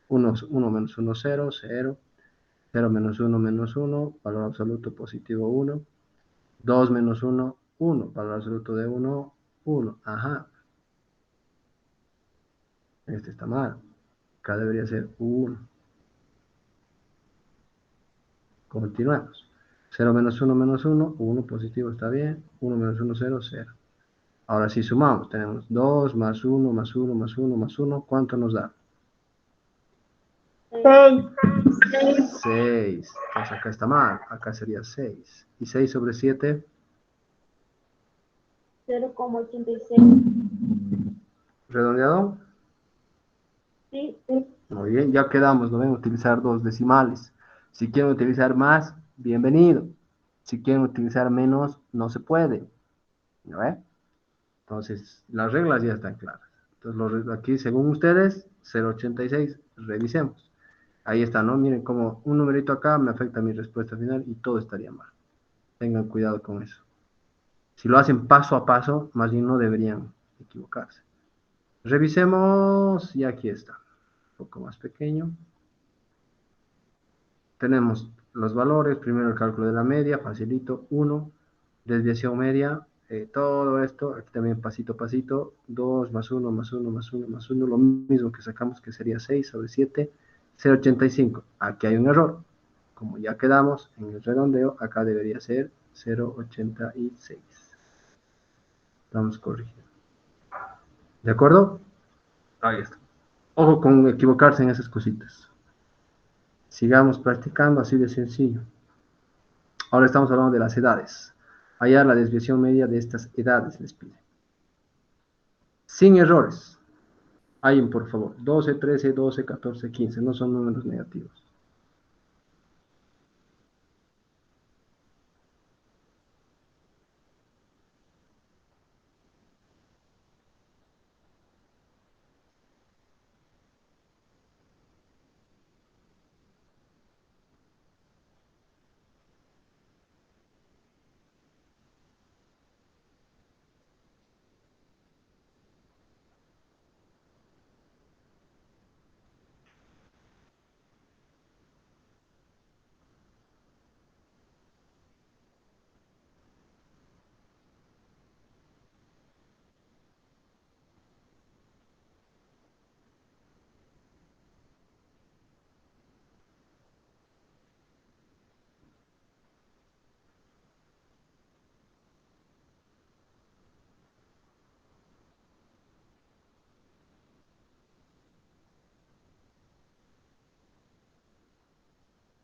1 menos 1, 0, 0. 0 menos 1, menos 1. Valor absoluto positivo 1. 2 menos 1, 1. Valor absoluto de 1, 1. Ajá. Este está mal. Acá debería ser 1. Continuamos. 0 menos 1, menos 1. 1 positivo está bien. 1 menos 1, 0, 0. Ahora sí sumamos. Tenemos 2 más 1, más 1, más 1, más 1. ¿Cuánto nos da? 6. 6. Entonces acá está mal. Acá sería 6. ¿Y 6 sobre 7? 0,86. ¿Redondeado? Sí. Muy bien. Ya quedamos. No deben utilizar dos decimales. Si quieren utilizar más, bienvenido. Si quieren utilizar menos, no se puede. ¿No ve? Entonces, las reglas ya están claras. Entonces, aquí, según ustedes, 0,86. Revisemos. Ahí está, ¿no? Miren como un numerito acá me afecta mi respuesta final y todo estaría mal. Tengan cuidado con eso. Si lo hacen paso a paso, más bien no deberían equivocarse. Revisemos, y aquí está, un poco más pequeño. Tenemos los valores, primero el cálculo de la media, facilito, 1, desviación media, todo esto, aquí también pasito a pasito, 2 más 1 más 1 más 1 más 1, lo mismo que sacamos que sería 6 sobre 7, 0,85. Aquí hay un error, como ya quedamos en el redondeo, acá debería ser 0,86. Vamos corrigiendo. ¿De acuerdo? Ahí está. Ojo con equivocarse en esas cositas. Sigamos practicando así de sencillo. Ahora estamos hablando de las edades. Hallar la desviación media de estas edades, les pide. Sin errores. Hallen, por favor. 12, 13, 12, 14, 15. No son números negativos.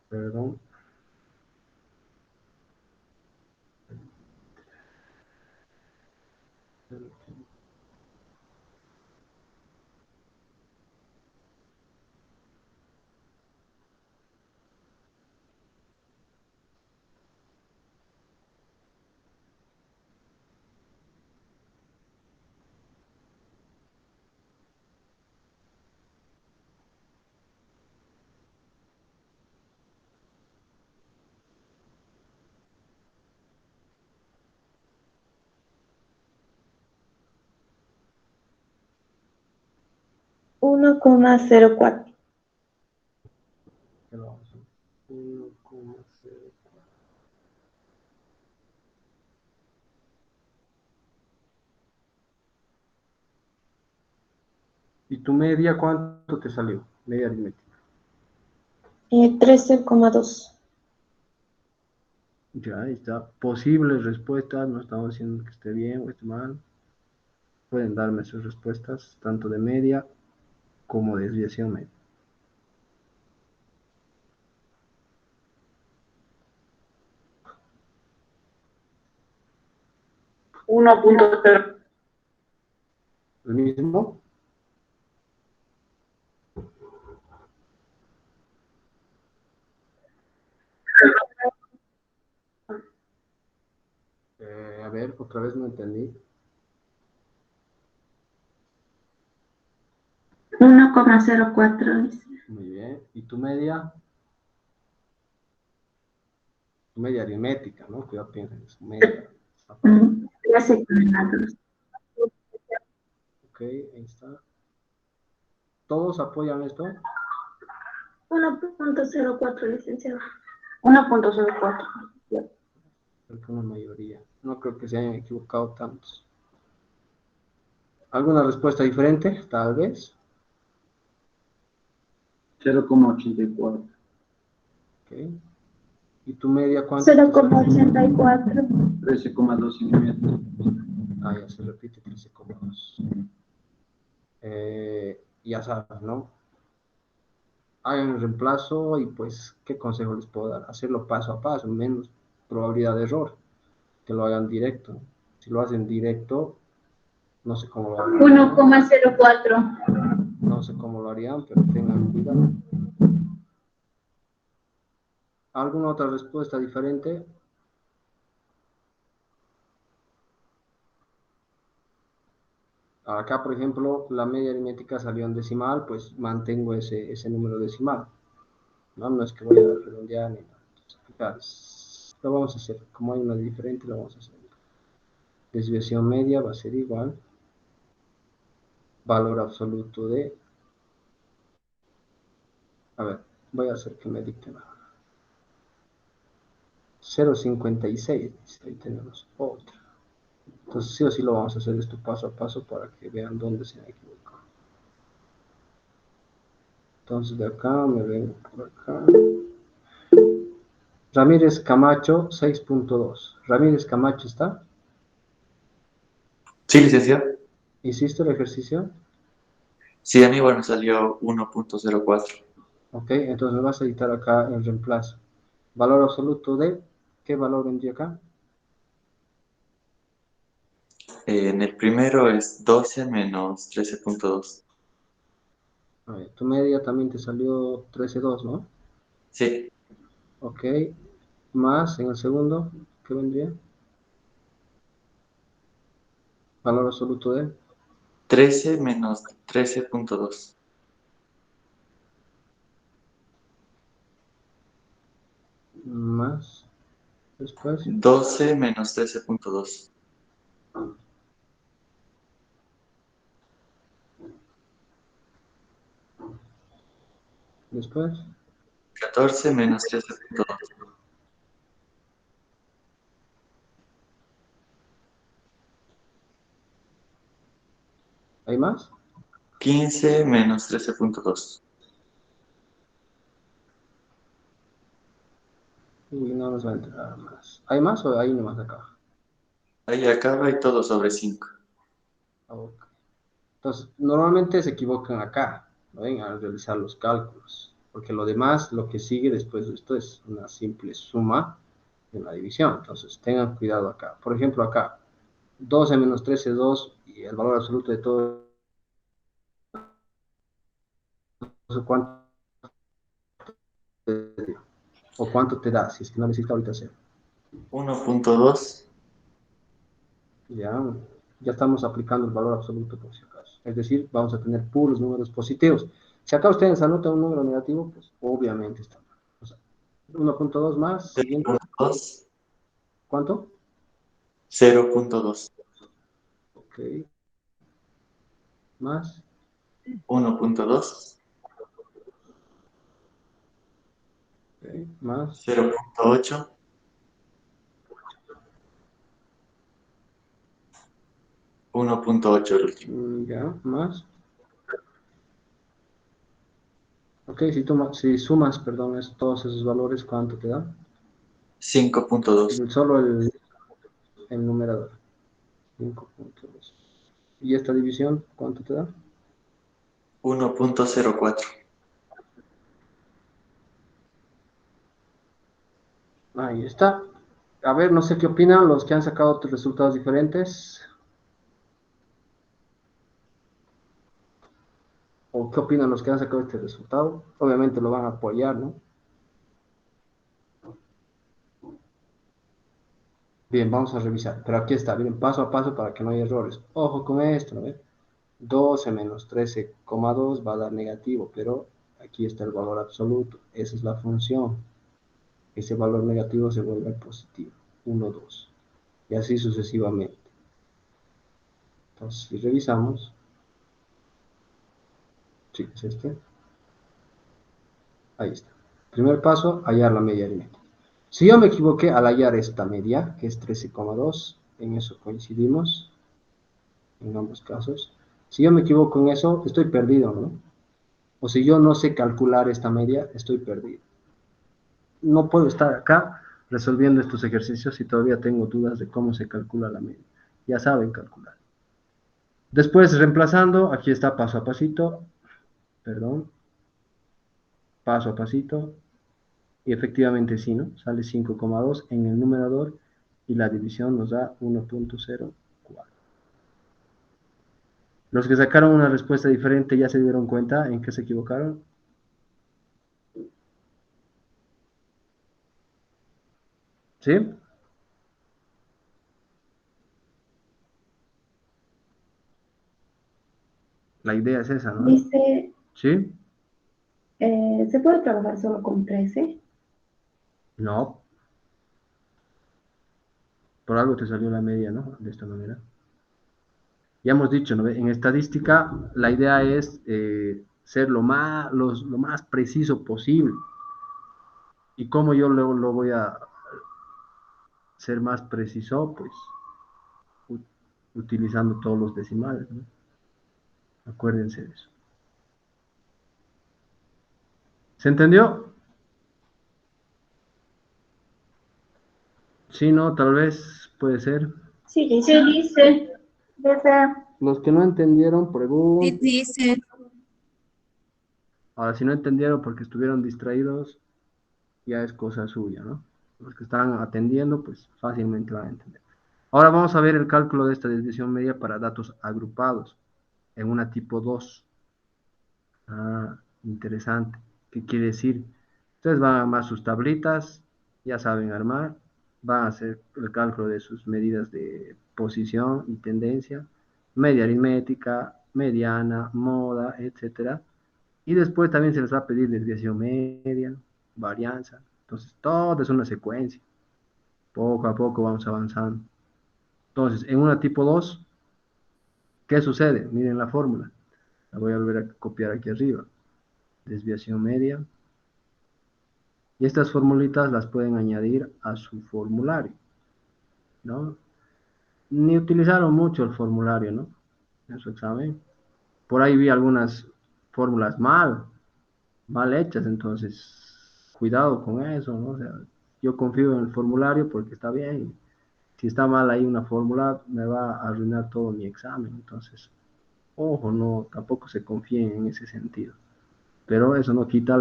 Perdón. Uno coma cero cuatro. 1,04. ¿Y tu media cuánto te salió? Media aritmética. 13,2. Ya, ahí está. Posibles respuestas. No estamos diciendo que esté bien o esté mal. Pueden darme sus respuestas, tanto de media como de desviación media. 1.0. ¿El mismo? A ver, otra vez no entendí. 1,04. Dice. Muy bien. ¿Y tu media? Tu media aritmética, ¿no? Cuidado, piensen en su media. 13,2. Ok, ahí está. ¿Todos apoyan esto? 1,04, licenciado. 1.04. Creo que una mayoría. No creo que se hayan equivocado tantos. ¿Alguna respuesta diferente? Tal vez. 0,84. Ok. ¿Y tu media cuánto? 0,84. 13,2 centímetros. Ah, ya se repite 13,2. Ya saben, ¿no? Hagan el reemplazo y pues, ¿qué consejo les puedo dar? Hacerlo paso a paso, menos probabilidad de error. Que lo hagan directo. Si lo hacen directo, no sé cómo lo harían. 1,04. No sé cómo lo harían, pero tengan cuidado. ¿Alguna otra respuesta diferente? Acá, por ejemplo, la media aritmética salió en decimal, pues mantengo ese número decimal. ¿No? No es que voy a redondear ni nada. Entonces, lo vamos a hacer. Como hay una diferente, lo vamos a hacer. Desviación media va a ser igual. valor absoluto de, a ver, voy a hacer que me dicte nada. 0,56, ahí tenemos otra. Entonces sí o sí lo vamos a hacer esto paso a paso para que vean dónde se han equivocado. Entonces de acá me vengo por acá. Ramírez Camacho 6.2. Ramírez Camacho está. Sí, licenciado. ¿Hiciste el ejercicio? Sí, a mí igual me salió 1.04. Ok, entonces me vas a editar acá el reemplazo. Valor absoluto de, ¿qué valor vendría acá? En el primero es 12 menos 13.2. A ver, tu media también te salió 13.2, ¿no? Sí, Ok, más en el segundo, ¿qué vendría? Valor absoluto de, 13 menos 13.2. más, después, 12 menos 13.2. después, 14 menos 13.2. ¿hay más? 15 menos 13.2. Uy, no nos va a entrar más. ¿Hay más o ahí nomás acá? Ahí acaba y todo sobre 5. Ok. Entonces, normalmente se equivocan acá, ¿no ven? Al realizar los cálculos, porque lo demás, lo que sigue después de esto es una simple suma de una división. Entonces, tengan cuidado acá. Por ejemplo, acá, 12 menos 13 es 2 y el valor absoluto de todo, ¿cuánto te, o cuánto te da? Si es que no necesita ahorita hacer. 1.2. Ya, ya estamos aplicando el valor absoluto por si acaso. Es decir, vamos a tener puros números positivos. Si acá ustedes anotan un número negativo, pues obviamente está mal. O sea, 1.2 más, siguiente, 0.2. ¿cuánto? 0.2. Ok, más, 1.2. ok, más, 0.8. 1.8 el último. ya, más. Ok, si sumas, perdón, todos esos valores, ¿cuánto te da? 5.2. Solo el numerador. 5.2. ¿Y esta división, cuánto te da? 1.04. Ahí está. A ver, no sé qué opinan los que han sacado otros resultados diferentes. ¿O qué opinan los que han sacado este resultado? Obviamente lo van a apoyar, ¿no? Bien, vamos a revisar. Pero aquí está, miren, paso a paso para que no haya errores. Ojo con esto, ¿no ven? 12 menos 13,2 va a dar negativo, pero aquí está el valor absoluto. Esa es la función. Ese valor negativo se vuelve positivo. 1, 2. Y así sucesivamente. Entonces, si revisamos, sí, es este. Ahí está. Primer paso, hallar la media aritmética. Si yo me equivoqué al hallar esta media, que es 13,2, en eso coincidimos, en ambos casos. Si yo me equivoco en eso, estoy perdido, ¿no? O si yo no sé calcular esta media, estoy perdido. No puedo estar acá resolviendo estos ejercicios si todavía tengo dudas de cómo se calcula la media. Ya saben calcular. Después, reemplazando, aquí está paso a pasito, perdón, paso a pasito, y efectivamente sí, ¿no? Sale 5,2 en el numerador y la división nos da 1.04. Los que sacaron una respuesta diferente ya se dieron cuenta en que se equivocaron. ¿Sí? La idea es esa, ¿no? Dice, ¿Sí? ¿se puede trabajar solo con 13? No. Por algo te salió la media, ¿no? De esta manera. Ya hemos dicho, ¿no? En estadística, la idea es ser lo más preciso posible. ¿Y cómo yo lo voy a ser más preciso? Pues utilizando todos los decimales, ¿no? Acuérdense de eso. ¿Se entendió? Sí, no, tal vez puede ser. Sí, dice. Dice. Los que no entendieron, Sí, pregunten. dice. Ahora, si no entendieron porque estuvieron distraídos, ya es cosa suya, ¿no? Los que están atendiendo, pues fácilmente van a entender. Ahora vamos a ver el cálculo de esta desviación media para datos agrupados en una tipo 2. Ah, interesante. ¿Qué quiere decir? Ustedes van a armar sus tablitas, ya saben armar, van a hacer el cálculo de sus medidas de posición y tendencia, media aritmética, mediana, moda, etcétera. Y después también se les va a pedir desviación media, varianza. Entonces, todo es una secuencia. Poco a poco vamos avanzando. Entonces, en una tipo 2, ¿qué sucede? Miren la fórmula. La voy a volver a copiar aquí arriba. Desviación media. Y estas formulitas las pueden añadir a su formulario, ¿no? Ni utilizaron mucho el formulario, ¿no? En su examen. Por ahí vi algunas fórmulas mal hechas, entonces cuidado con eso, ¿no? O sea, yo confío en el formulario porque está bien. Si está mal ahí una fórmula, me va a arruinar todo mi examen. Entonces, ojo, no, tampoco se confíen en ese sentido. Pero eso no quita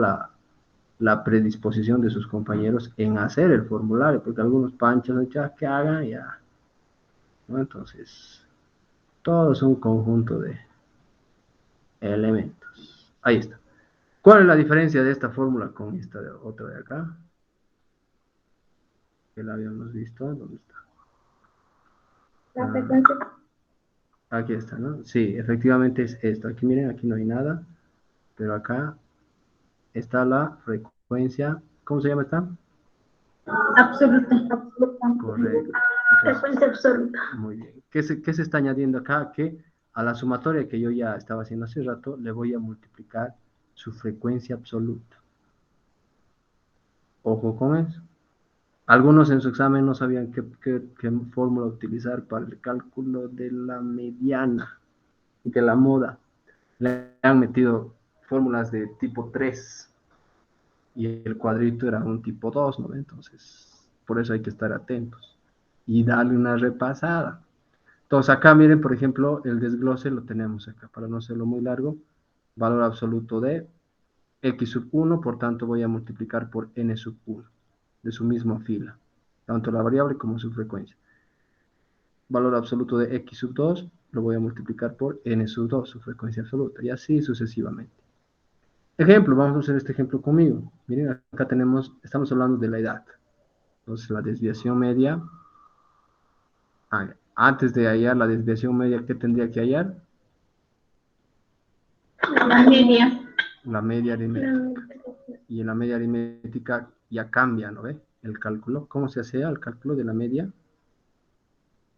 la predisposición de sus compañeros en hacer el formulario, porque algunos panchan, ya que hagan, ya, ¿no? Entonces, todo es un conjunto de elementos. Ahí está. ¿Cuál es la diferencia de esta fórmula con esta de otra de acá? Que la habíamos visto, ¿dónde está? La frecuencia. Aquí está, ¿no? Sí, efectivamente es esto. Aquí miren, aquí no hay nada, pero acá está la frecuencia. ¿Cómo se llama esta? Absoluta. Correcto. Frecuencia absoluta. Muy bien. ¿Qué se está añadiendo acá? Que a la sumatoria que yo ya estaba haciendo hace rato, le voy a multiplicar su frecuencia absoluta. Ojo con eso. Algunos en su examen no sabían qué fórmula utilizar para el cálculo de la mediana, de la moda. Le han metido fórmulas de tipo 3 y el cuadrito era un tipo 2, ¿no? Entonces, por eso hay que estar atentos y darle una repasada. Entonces, acá miren, por ejemplo, el desglose lo tenemos acá, para no hacerlo muy largo, valor absoluto de x sub 1, por tanto voy a multiplicar por n sub 1, de su misma fila, tanto la variable como su frecuencia. Valor absoluto de x sub 2, lo voy a multiplicar por n sub 2, su frecuencia absoluta, y así sucesivamente. Ejemplo, vamos a hacer este ejemplo conmigo. Miren, acá estamos hablando de la edad. Entonces, la desviación media, antes de hallar la desviación media, ¿qué tendría que hallar? La media. La media aritmética. Y en la media aritmética ya cambia, ¿no ve? El cálculo. ¿Cómo se hacía el cálculo de la media?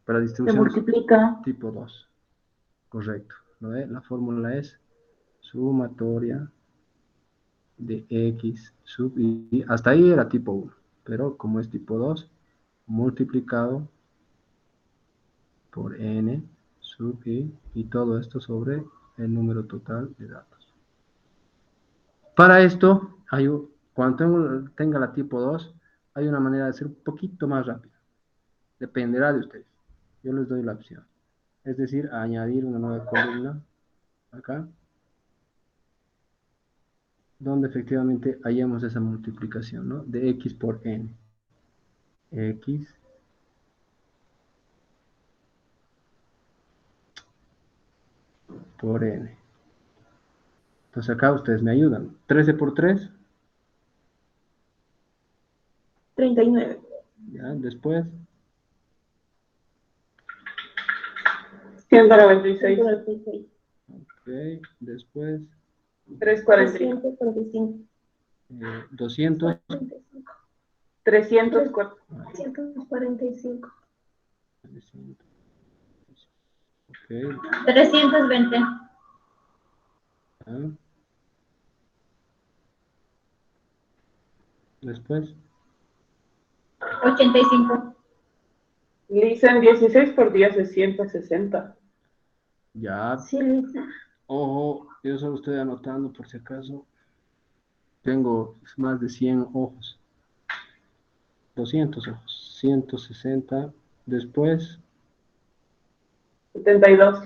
Para Se distribución multiplica. tipo 2. Correcto. ¿No ve? La fórmula es sumatoria de x sub y. Hasta ahí era tipo 1. Pero como es tipo 2, multiplicado por n sub y todo esto sobre el número total de datos. Para esto, cuando tenga la tipo 2, hay una manera de hacer un poquito más rápido. Dependerá de ustedes. Yo les doy la opción. Es decir, añadir una nueva columna acá, donde efectivamente hallemos esa multiplicación, ¿no? De x por n. X por n. Entonces acá ustedes me ayudan. 13 por 3, 39. ¿ya? Después, 196. 196. ok, después, 345. 345. 200, 304. 345. Ok. 320. Ah. Después. 85. Le dicen 16 por 10 es 160. Ya. Sí, Lisa. Ojo, yo solo estoy anotando por si acaso. Tengo más de 100 ojos. 200 ojos. 160. Después. 72.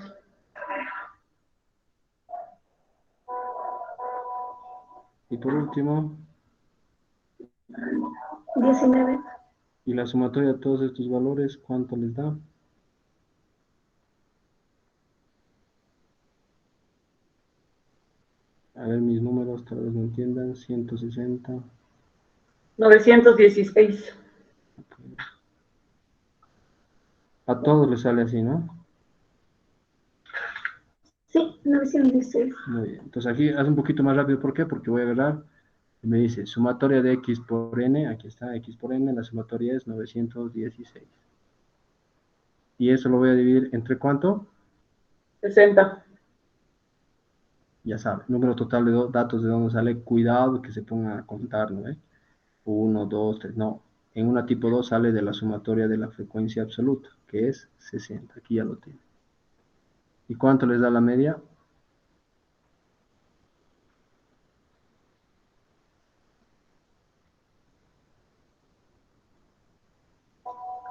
Y por último. 19. Y la sumatoria de todos estos valores, ¿cuánto les da? A ver, mis números tal vez no entiendan. 160. 916. A todos les sale así, ¿no? Sí, 916. Muy bien. Entonces aquí haz un poquito más rápido. ¿Por qué? Porque voy a agarrar y me dice sumatoria de x por n. Aquí está x por n. La sumatoria es 916. Y eso lo voy a dividir entre ¿cuánto? 60. Ya sabe, número total de datos de dónde sale. Cuidado que se pongan a contar, ¿no? 1, 2, 3, no. En una tipo 2 sale de la sumatoria de la frecuencia absoluta, que es 60. Aquí ya lo tiene. ¿Y cuánto les da la media?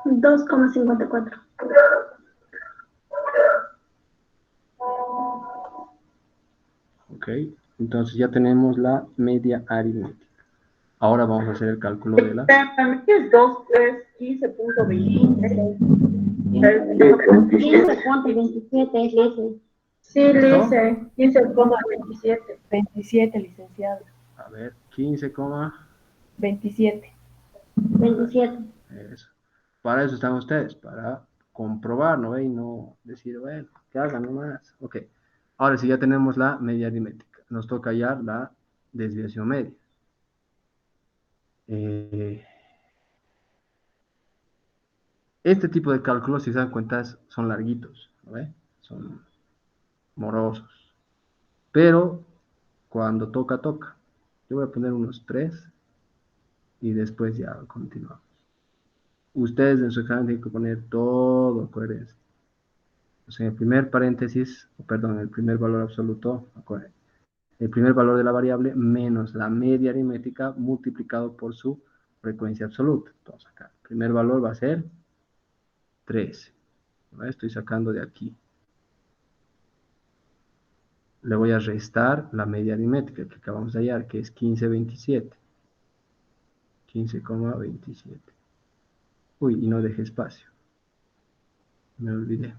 2,54. Ok, entonces ya tenemos la media aritmética. Ahora vamos a hacer el cálculo de la... También es 2, es 15.27. 15,27 es Lisa. Sí, ¿Listo? Lice, 15,27. 27, licenciado. A ver, 15, 27. 27. eso. Para eso están ustedes, para comprobar, ¿no? Y no decir, bueno, que hagan nomás. Ok, ahora sí ya tenemos la media aritmética. Nos toca hallar la desviación media. Este tipo de cálculos, si se dan cuenta, son larguitos, ¿no? Son morosos. Pero cuando toca, toca. Yo voy a poner unos 3 y después ya continuamos. Ustedes en su examen tienen que poner todo coherencia. O sea, en el primer paréntesis, perdón, el primer valor absoluto, el primer valor de la variable menos la media aritmética multiplicado por su frecuencia absoluta. Entonces acá, el primer valor va a ser 13. ¿No? Estoy sacando de aquí. Le voy a restar la media aritmética que acabamos de hallar, que es 15,27. 15,27. Uy, y no dejé espacio. Me olvidé.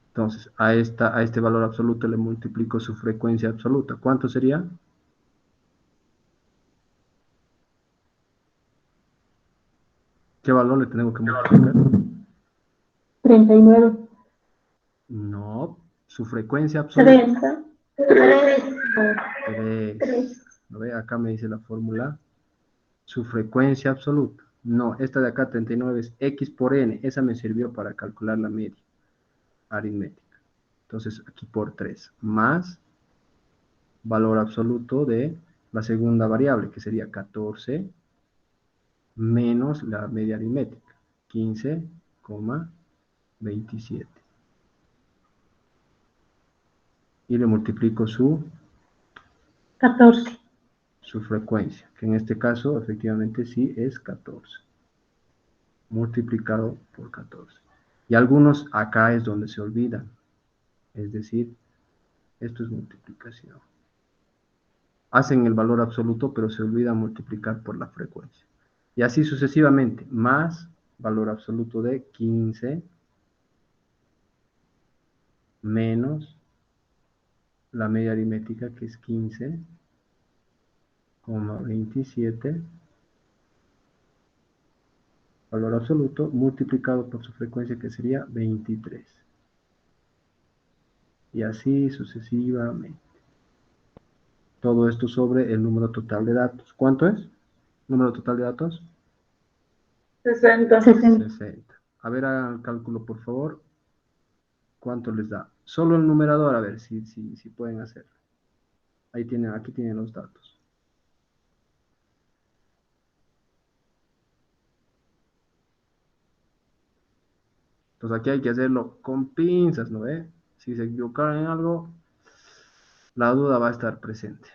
Entonces, a este valor absoluto le multiplico su frecuencia absoluta. ¿Cuánto sería? ¿Qué valor le tengo que multiplicar? 39. No, su frecuencia absoluta. 30. 3. ¿Lo ve? Acá me dice la fórmula. Su frecuencia absoluta. No, esta de acá, 39, es x por n. Esa me sirvió para calcular la media aritmética. Entonces, aquí por 3. Más valor absoluto de la segunda variable, que sería 14, menos la media aritmética, 15,27. Y le multiplico su 14. frecuencia, que en este caso efectivamente sí es 14, multiplicado por 14. Y algunos acá es donde se olvidan, es decir, esto es multiplicación. Hacen el valor absoluto, pero se olvidan multiplicar por la frecuencia. Y así sucesivamente, más valor absoluto de 15 menos la media aritmética, que es 15,27, valor absoluto, multiplicado por su frecuencia, que sería 23. Y así sucesivamente. Todo esto sobre el número total de datos. ¿Cuánto es? ¿Número total de datos? 60. 60. 60. A ver, hagan el cálculo, por favor. ¿Cuánto les da? Solo el numerador, a ver si pueden hacerlo. Ahí tienen, aquí tienen los datos. Entonces aquí hay que hacerlo con pinzas, ¿no ve? Si se equivocaron en algo, la duda va a estar presente.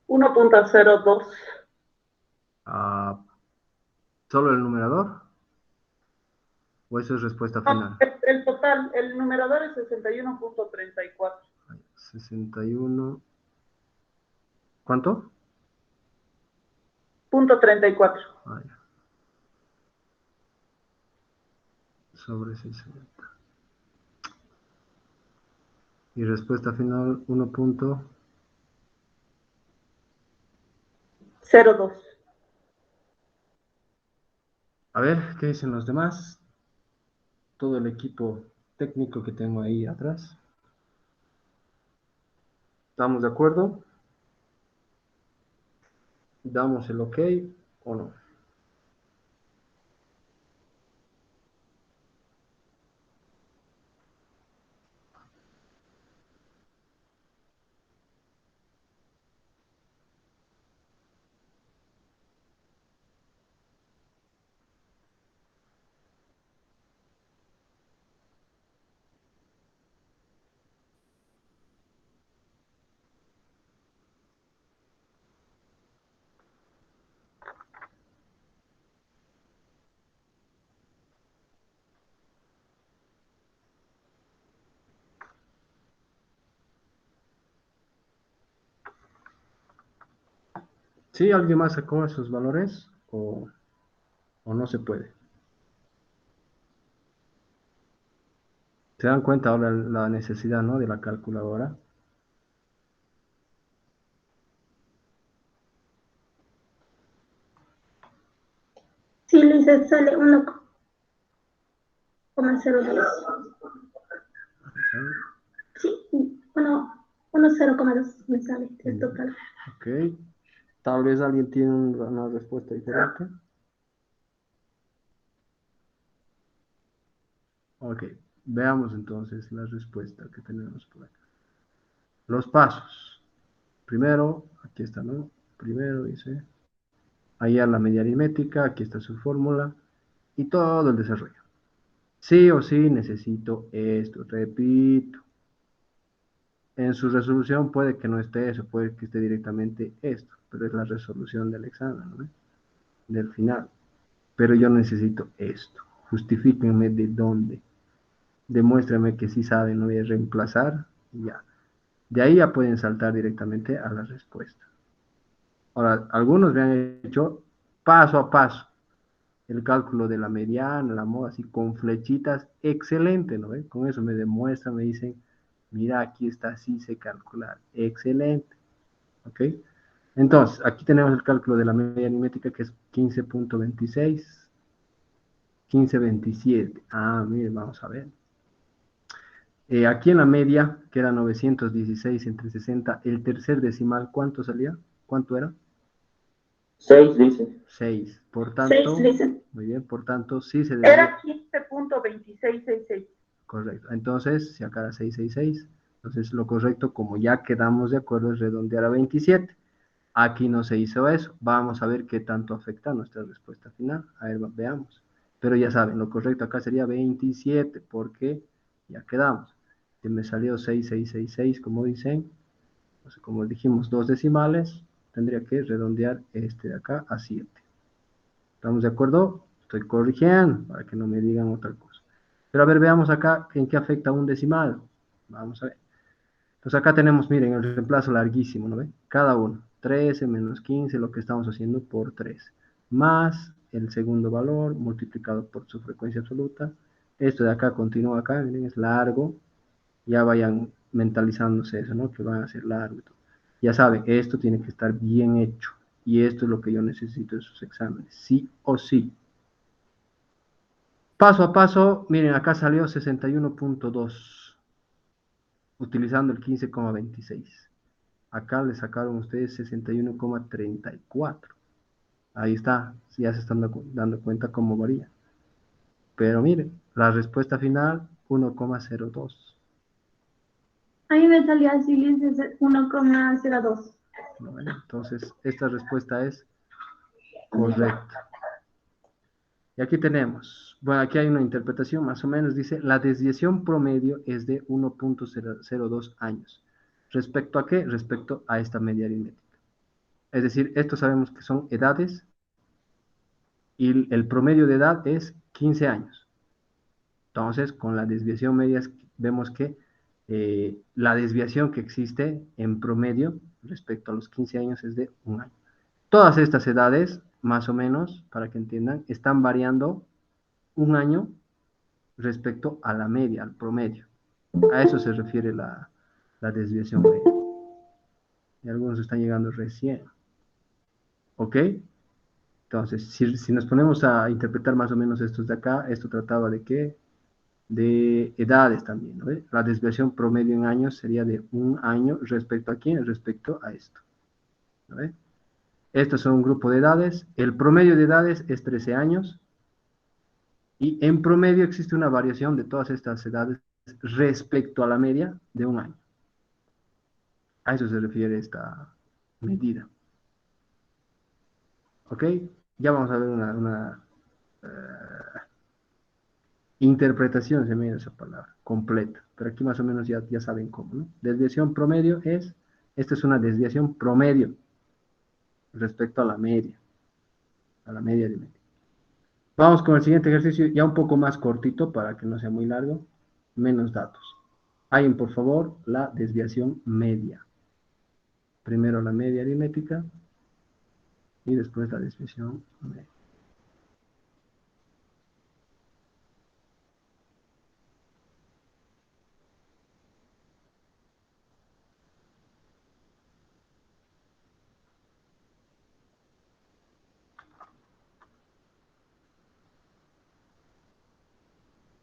Uno punto cero dos. Ah, ¿solo el numerador? ¿O eso es respuesta final? El total, el numerador es 61.34. 61. ¿Cuánto? Punto 34. Ah, ya. Sobre 60. Y respuesta final 02. A ver, ¿qué dicen los demás? Todo el equipo técnico que tengo ahí atrás. ¿Estamos de acuerdo? ¿Damos el ok o no? ¿Sí? ¿Alguien más sacó esos valores? ¿O no se puede? ¿Se dan cuenta ahora la necesidad, ¿no?, de la calculadora? Sí, Luisa, sale 1,02. Sí, 1,02 me sale el total. Ok. Tal vez alguien tiene una respuesta diferente. Ok. Veamos entonces la respuesta que tenemos por acá. Los pasos. Primero, aquí está, ¿no? Primero dice, ahí a la media aritmética, aquí está su fórmula y todo el desarrollo. Sí o sí necesito esto, repito. En su resolución puede que no esté eso, puede que esté directamente esto, pero es la resolución del examen, ¿no? Del final. Pero yo necesito esto. Justifíquenme de dónde. Demuéstrenme que sí saben, no voy a reemplazar y ya. De ahí ya pueden saltar directamente a la respuesta. Ahora, algunos me han hecho paso a paso el cálculo de la mediana, la moda, así con flechitas, excelente, ¿no? Con eso me demuestran, me dicen, mira, aquí está, así se calcula, excelente, ¿ok? Entonces, aquí tenemos el cálculo de la media aritmética que es 15.26, 15.27. Ah, miren, vamos a ver. Aquí en la media, que era 916 entre 60, el tercer decimal, ¿cuánto salía? ¿Cuánto era? 6, dice. 6. Por 6, tanto, Luisa. muy bien, por tanto, sí se debería... Era 15.2666. Correcto. Entonces, si acá era 666, entonces lo correcto, como ya quedamos de acuerdo, es redondear a 27. Aquí no se hizo eso. Vamos a ver qué tanto afecta nuestra respuesta final. A ver, veamos. Pero ya saben, lo correcto acá sería 27, porque ya quedamos. Que me salió 6666, como dicen. Entonces, como dijimos, 2 decimales, tendría que redondear este de acá a 7. ¿Estamos de acuerdo? Estoy corrigiendo para que no me digan otra cosa. Pero a ver, veamos acá en qué afecta un decimal. Vamos a ver. Entonces acá tenemos, miren, el reemplazo larguísimo, ¿no ven? Cada uno, 13 menos 15, lo que estamos haciendo por 3, más el segundo valor multiplicado por su frecuencia absoluta. Esto de acá continúa acá, miren, es largo. Ya vayan mentalizándose eso, ¿no? Que van a ser largo y todo. Ya saben, esto tiene que estar bien hecho. Y esto es lo que yo necesito en sus exámenes, sí o sí. Paso a paso, miren, acá salió 61.2, utilizando el 15,26. Acá le sacaron ustedes 61,34. Ahí está, ya se están dando cuenta cómo varía. Pero miren, la respuesta final, 1,02. A mí me salía así, licenciada, 1,02. Bueno, entonces, esta respuesta es correcta. Y aquí tenemos, bueno, aquí hay una interpretación más o menos, dice, la desviación promedio es de 1,02 años. ¿Respecto a qué? Respecto a esta media aritmética. Es decir, esto sabemos que son edades y el promedio de edad es 15 años. Entonces, con la desviación media vemos que la desviación que existe en promedio respecto a los 15 años es de 1 año. Todas estas edades, más o menos, para que entiendan, están variando 1 año respecto a la media, al promedio. A eso se refiere la desviación media. Y algunos están llegando recién. ¿Ok? Entonces, si nos ponemos a interpretar más o menos estos de acá, esto trataba de qué? De edades también, ¿no? La desviación promedio en años sería de 1 año respecto a quién, respecto a esto. ¿No? Estos son un grupo de edades. El promedio de edades es 13 años. Y en promedio existe una variación de todas estas edades respecto a la media de 1 año. A eso se refiere esta medida. ¿Ok? Ya vamos a ver una interpretación, se me dio esa palabra, completa. Pero aquí más o menos ya saben cómo, ¿no? Desviación promedio esta es una desviación promedio respecto a la media aritmética. Vamos con el siguiente ejercicio, ya un poco más cortito para que no sea muy largo, menos datos. Hallen, por favor, la desviación media. Primero la media aritmética y después la desviación media.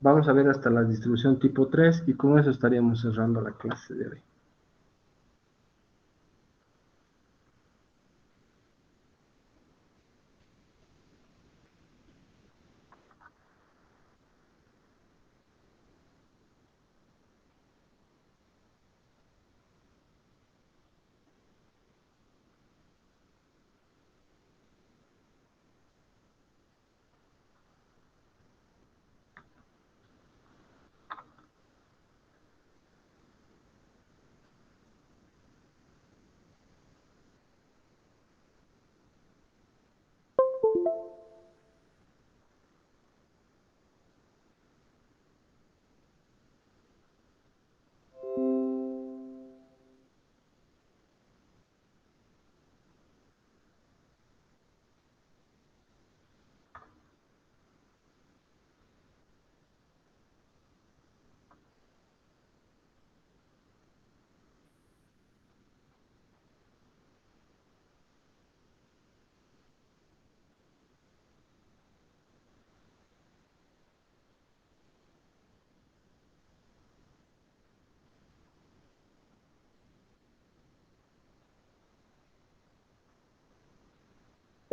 Vamos a ver hasta la distribución tipo 3 y con eso estaríamos cerrando la clase de hoy.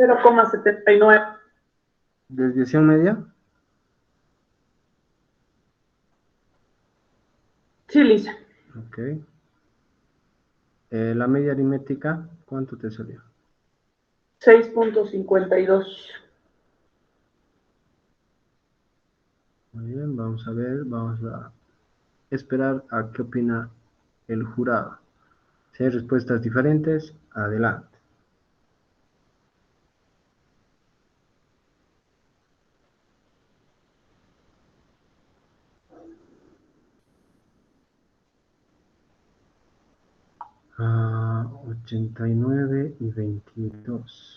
Cero coma 79. Desviación media. Sí, Lisa. Ok. La media aritmética, ¿cuánto te salió? 6,52. Muy bien, vamos a ver, vamos a esperar a qué opina el jurado. Si hay respuestas diferentes, adelante. Ah, 89 y 22.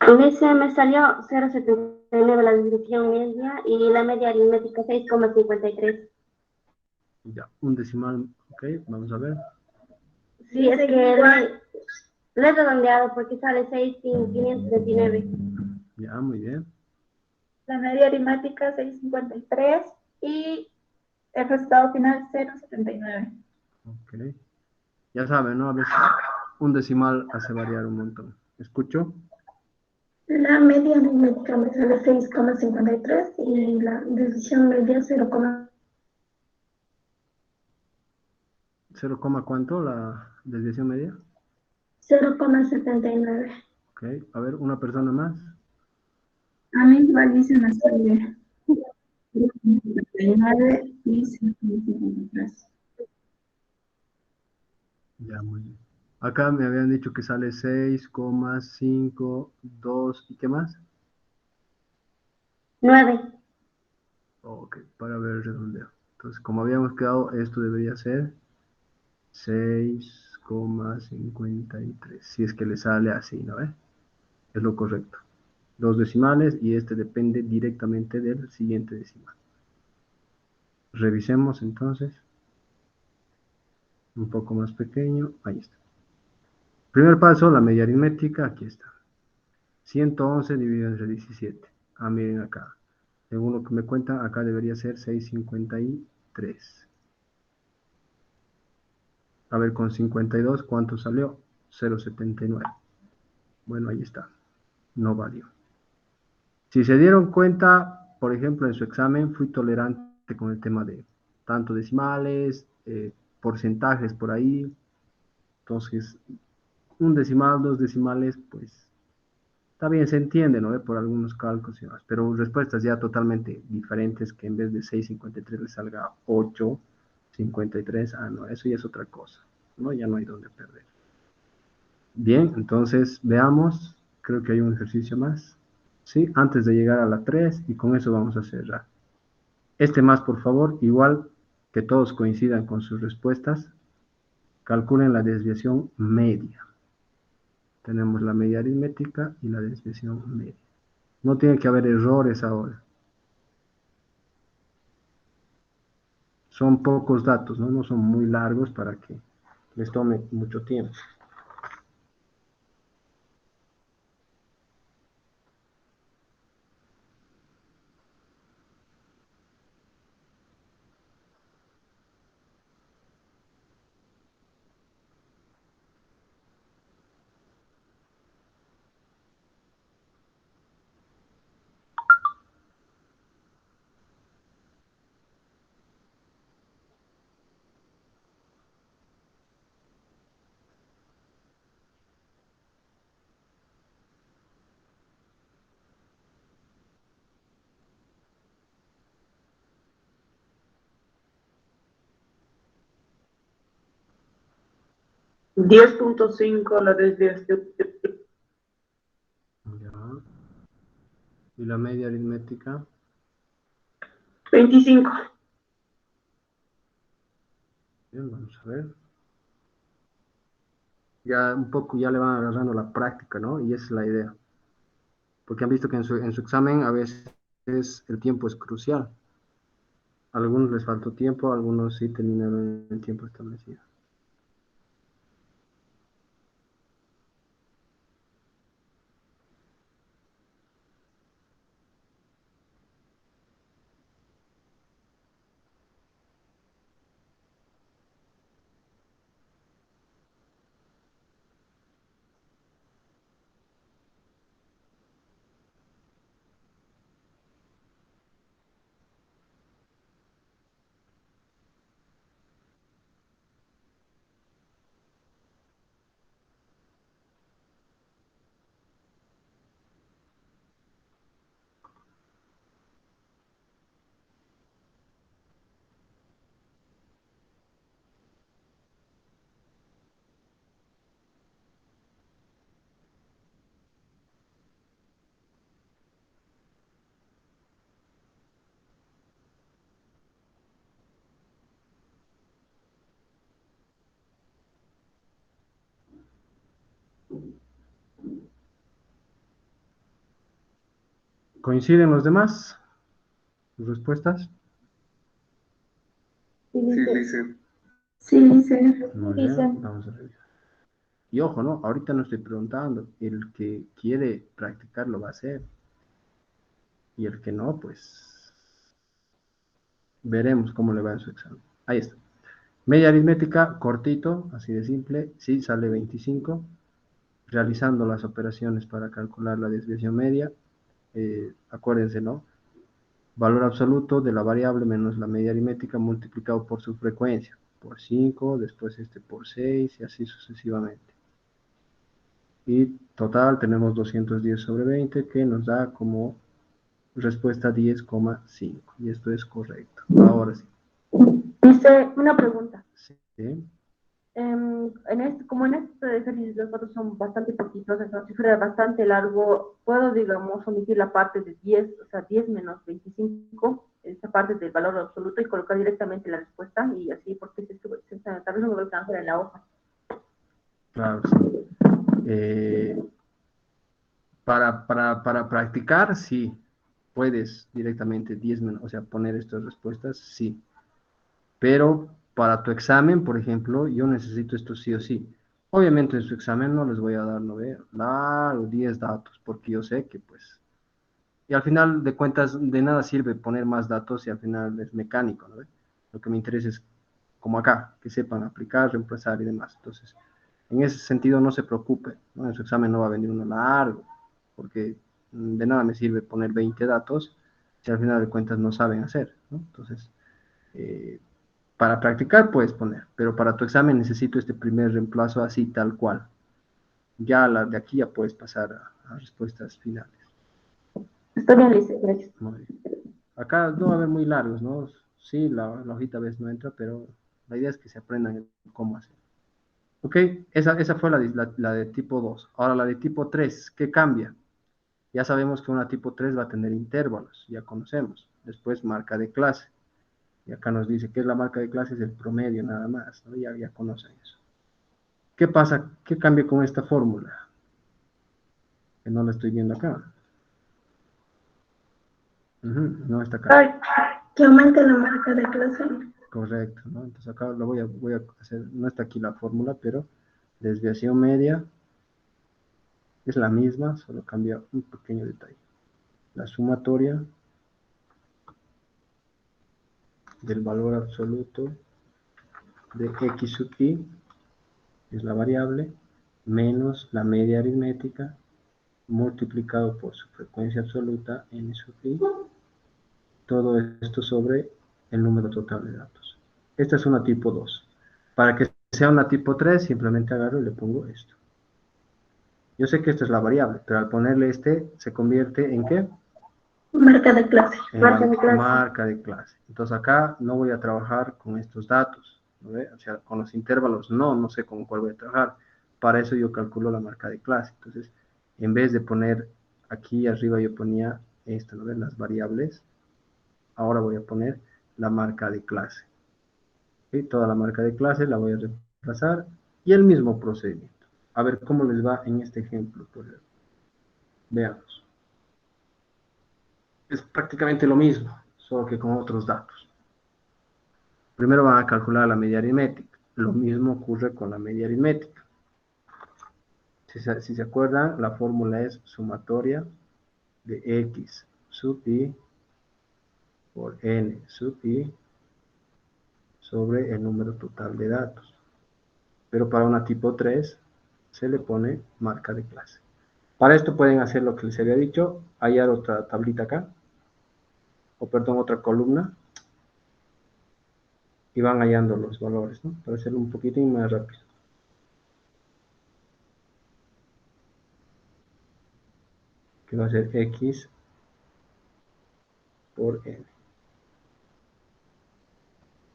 En ese me salió 0,79 la división media y la media aritmética 6,53. Ya, un decimal, ok, vamos a ver. Sí, es que le he redondeado porque sale 6,529. Ya, muy bien. La media aritmética 6,53 y el resultado final 0,79. Ok. Ya saben, ¿no? A veces un decimal hace variar un montón. ¿Escucho? La media aritmética me sale 6,53 y la decisión media 0, ¿cuánto la desviación media? 0,79. Ok, a ver, una persona más. A mí igual dice me sale 0,59 y 0,53. Ya, muy bien. Acá me habían dicho que sale 6,52. ¿Y qué más? 9. Ok, para ver el redondeo. Entonces, como habíamos quedado, esto debería ser 6,53. Si es que le sale así, ¿no? Es lo correcto. Dos decimales y este depende directamente del siguiente decimal. Revisemos entonces. Un poco más pequeño. Ahí está. Primer paso, la media aritmética. Aquí está. 111 dividido entre 17. Ah, miren acá. Según lo que me cuentan, acá debería ser 6,53. A ver, con 52, ¿cuánto salió? 0,79. Bueno, ahí está. No valió. Si se dieron cuenta, por ejemplo, en su examen, fui tolerante con el tema de tanto decimales, porcentajes por ahí. Entonces, un decimal, dos decimales, pues está bien, se entiende, ¿no? Por algunos cálculos y demás, pero respuestas ya totalmente diferentes que en vez de 6,53 le salga 8,53. Ah, no, eso ya es otra cosa, ¿no? Ya no hay donde perder. Bien, entonces veamos, creo que hay un ejercicio más, ¿sí? Antes de llegar a la 3 y con eso vamos a cerrar. Este más, por favor, igual que todos coincidan con sus respuestas, calculen la desviación media. Tenemos la media aritmética y la desviación media. No tiene que haber errores ahora. Son pocos datos, ¿no? No son muy largos para que les tome mucho tiempo. 10.5 la desviación. Ya. Y la media aritmética, 25. bien, vamos a ver. Ya un poco ya le van agarrando la práctica, ¿no? Y esa es la idea. Porque han visto que en su examen a veces el tiempo es crucial. A algunos les faltó tiempo, a algunos sí terminaron en el tiempo establecido. ¿Coinciden los demás? ¿Sus respuestas? Sí, dice. Sí, dice. Muy bien, vamos a revisar. Y ojo, ¿no? Ahorita no estoy preguntando. El que quiere practicar lo va a hacer. Y el que no, pues veremos cómo le va en su examen. Ahí está. Media aritmética, cortito, así de simple. Sí, sale 25. Realizando las operaciones para calcular la desviación media. Acuérdense, ¿no? Valor absoluto de la variable menos la media aritmética multiplicado por su frecuencia. Por 5, después este por 6 y así sucesivamente. Y total tenemos 210 sobre 20 que nos da como respuesta 10,5. Y esto es correcto. Ahora sí. Dice una pregunta. Sí. Como en este ejercicio los datos son bastante poquitos, entonces si fuera bastante largo, puedo, digamos, omitir la parte de 10, o sea, 10 menos 25, esta parte del valor absoluto y colocar directamente la respuesta y así, porque tal vez no me va a alcanzar en la hoja. Claro, sí. Para practicar, sí. Puedes directamente 10 menos, o sea, poner estas respuestas, sí. Pero para tu examen, por ejemplo, yo necesito esto sí o sí. Obviamente en su examen no les voy a dar, ¿no ve? Claro, 10 datos, porque yo sé que pues... Y al final de cuentas, de nada sirve poner más datos y al final es mecánico, ¿no ve? Lo que me interesa es, como acá, que sepan aplicar, reemplazar y demás. Entonces, en ese sentido no se preocupe, ¿no? En su examen no va a venir uno largo, porque de nada me sirve poner 20 datos si al final de cuentas no saben hacer, ¿no? Entonces, para practicar puedes poner, pero para tu examen necesito este primer reemplazo así tal cual. Ya de aquí ya puedes pasar a respuestas finales. Está bien, Lice, gracias. Muy bien. Acá no va a haber muy largos, ¿no? Sí, la hojita a veces no entra, pero la idea es que se aprendan cómo hacer. Ok, esa fue la de tipo 2. Ahora la de tipo 3, ¿qué cambia? Ya sabemos que una tipo 3 va a tener intervalos, ya conocemos. Después marca de clase. Y acá nos dice que es la marca de clase, es el promedio nada más, ¿no? Ya conocen eso. ¿Qué pasa? ¿Qué cambia con esta fórmula? Que no la estoy viendo acá. No está acá. Ay, que aumente la marca de clase. Correcto, ¿no? Entonces acá lo voy a hacer, no está aquí la fórmula, pero desviación media es la misma, solo cambia un pequeño detalle. La sumatoria del valor absoluto de x sub i, es la variable, menos la media aritmética, multiplicado por su frecuencia absoluta n sub i, todo esto sobre el número total de datos. Esta es una tipo 2. Para que sea una tipo 3, simplemente agarro y le pongo esto. Yo sé que esta es la variable, pero al ponerle este, se convierte en ¿qué? Marca de clase. En la marca de clase. Entonces acá no voy a trabajar con estos datos. ¿no ve? O sea, con los intervalos no sé con cuál voy a trabajar. Para eso yo calculo la marca de clase. Entonces, en vez de poner aquí arriba yo ponía esto, ¿no ves? Las variables. Ahora voy a poner la marca de clase. ¿Sí? Toda la marca de clase la voy a reemplazar y el mismo procedimiento. A ver cómo les va en este ejemplo. Pues, veamos. Es prácticamente lo mismo, solo que con otros datos. Primero van a calcular la media aritmética. Lo mismo ocurre con la media aritmética. Si se acuerdan, la fórmula es sumatoria de x sub i por n sub i sobre el número total de datos. Pero para una tipo 3 se le pone marca de clase. Para esto pueden hacer lo que les había dicho, hallar otra tablita acá, o perdón, otra columna, y van hallando los valores, ¿no? Para hacerlo un poquitín más rápido. Que va a ser x por n.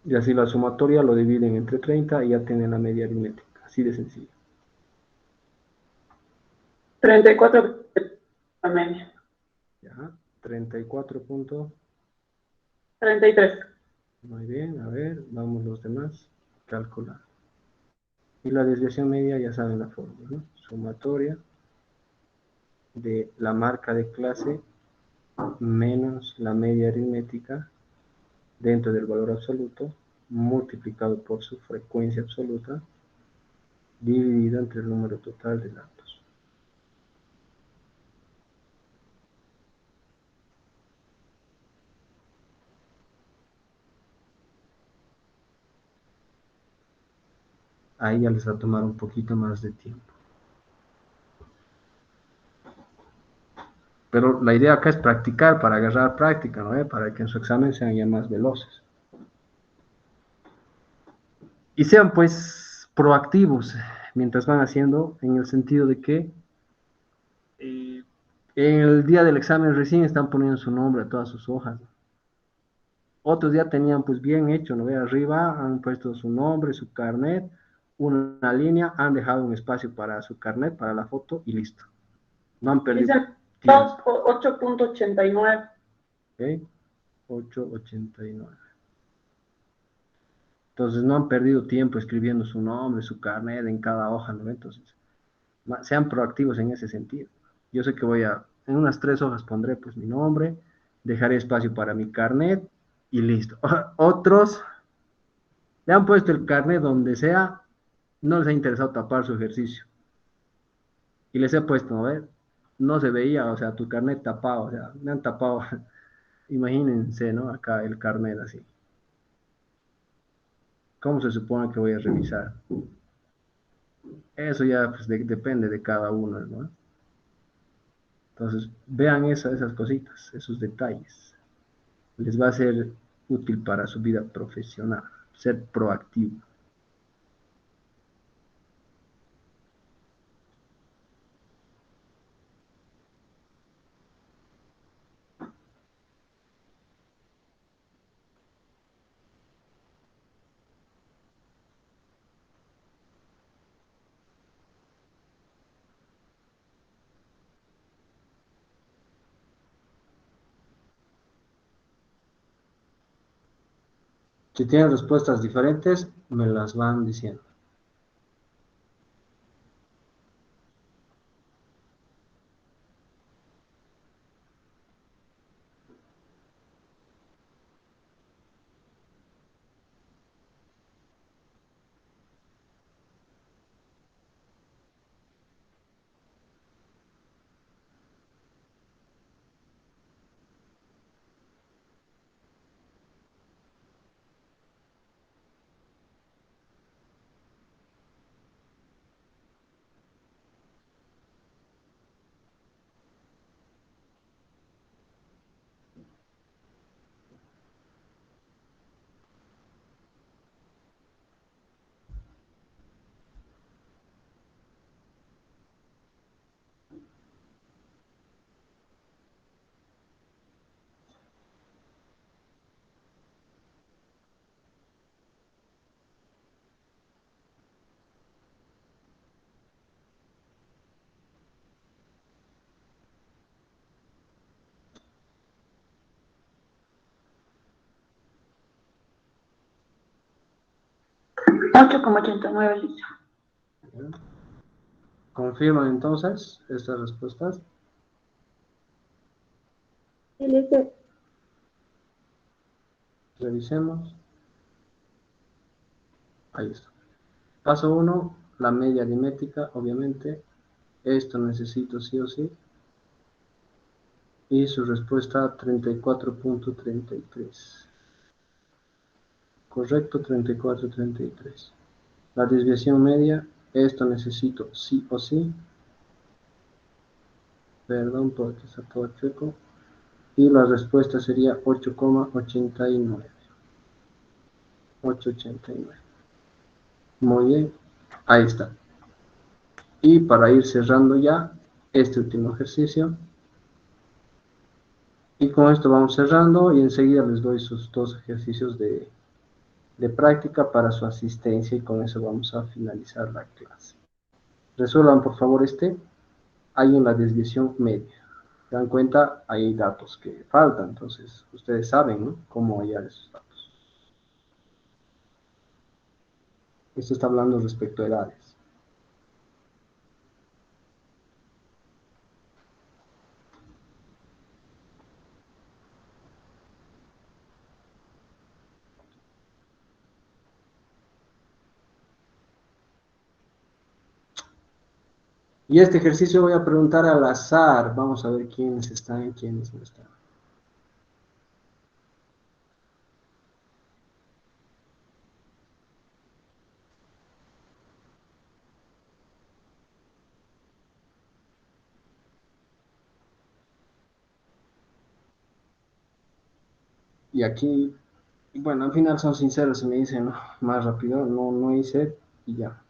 Y así la sumatoria lo dividen entre 30 y ya tienen la media aritmética. Así de sencillo. 34 la media. Ya, 34 puntos. 33. Muy bien, a ver, vamos los demás. Calcular. Y la desviación media ya saben la fórmula, ¿no? Sumatoria de la marca de clase menos la media aritmética dentro del valor absoluto multiplicado por su frecuencia absoluta dividido entre el número total de datos. Ahí ya les va a tomar un poquito más de tiempo. Pero la idea acá es practicar para agarrar práctica, ¿no? Para que en su examen sean ya más veloces. Y sean pues proactivos mientras van haciendo, en el sentido de que en el día del examen recién están poniendo su nombre a todas sus hojas. Otros ya tenían pues bien hecho, ¿no? Arriba han puesto su nombre, su carnet, una línea, han dejado un espacio para su carnet, para la foto y listo. No han perdido Dicen tiempo. 8.89. ¿Ok? 889. Entonces no han perdido tiempo escribiendo su nombre, su carnet en cada hoja, ¿no? Entonces, sean proactivos en ese sentido. Yo sé que en unas 3 hojas pondré pues mi nombre, dejaré espacio para mi carnet y listo. Otros le han puesto el carnet donde sea, no les ha interesado tapar su ejercicio. Y les he puesto, a ver, no se veía, o sea, tu carnet tapado, o sea, me han tapado, imagínense, ¿no? Acá el carnet así. ¿Cómo se supone que voy a revisar? Eso ya pues, depende de cada uno, ¿no? Entonces, vean esas cositas, esos detalles. Les va a ser útil para su vida profesional, ser proactivo. Si tienen respuestas diferentes, me las van diciendo. 8,89, listo. ¿Confirman entonces estas respuestas? Sí, lice. Revisemos. Ahí está. Paso 1, la media aritmética, obviamente. Esto necesito sí o sí. Y su respuesta 34.33. Correcto, 34.33. La desviación media, esto necesito sí o sí. Perdón porque está todo chueco. Y la respuesta sería 8,89. 8,89. Muy bien, ahí está. Y para ir cerrando ya este último ejercicio. Y con esto vamos cerrando y enseguida les doy sus dos ejercicios de práctica para su asistencia y con eso vamos a finalizar la clase. Resuelvan por favor este. Hay una desviación media. ¿Se dan cuenta? Hay datos que faltan, entonces ustedes saben, ¿no?, cómo hallar esos datos. Esto está hablando respecto a edades. Y este ejercicio voy a preguntar al azar. Vamos a ver quiénes están y quiénes no están. Y aquí, bueno, al final son sinceros y me dicen, "No, más rápido, no hice", y ya.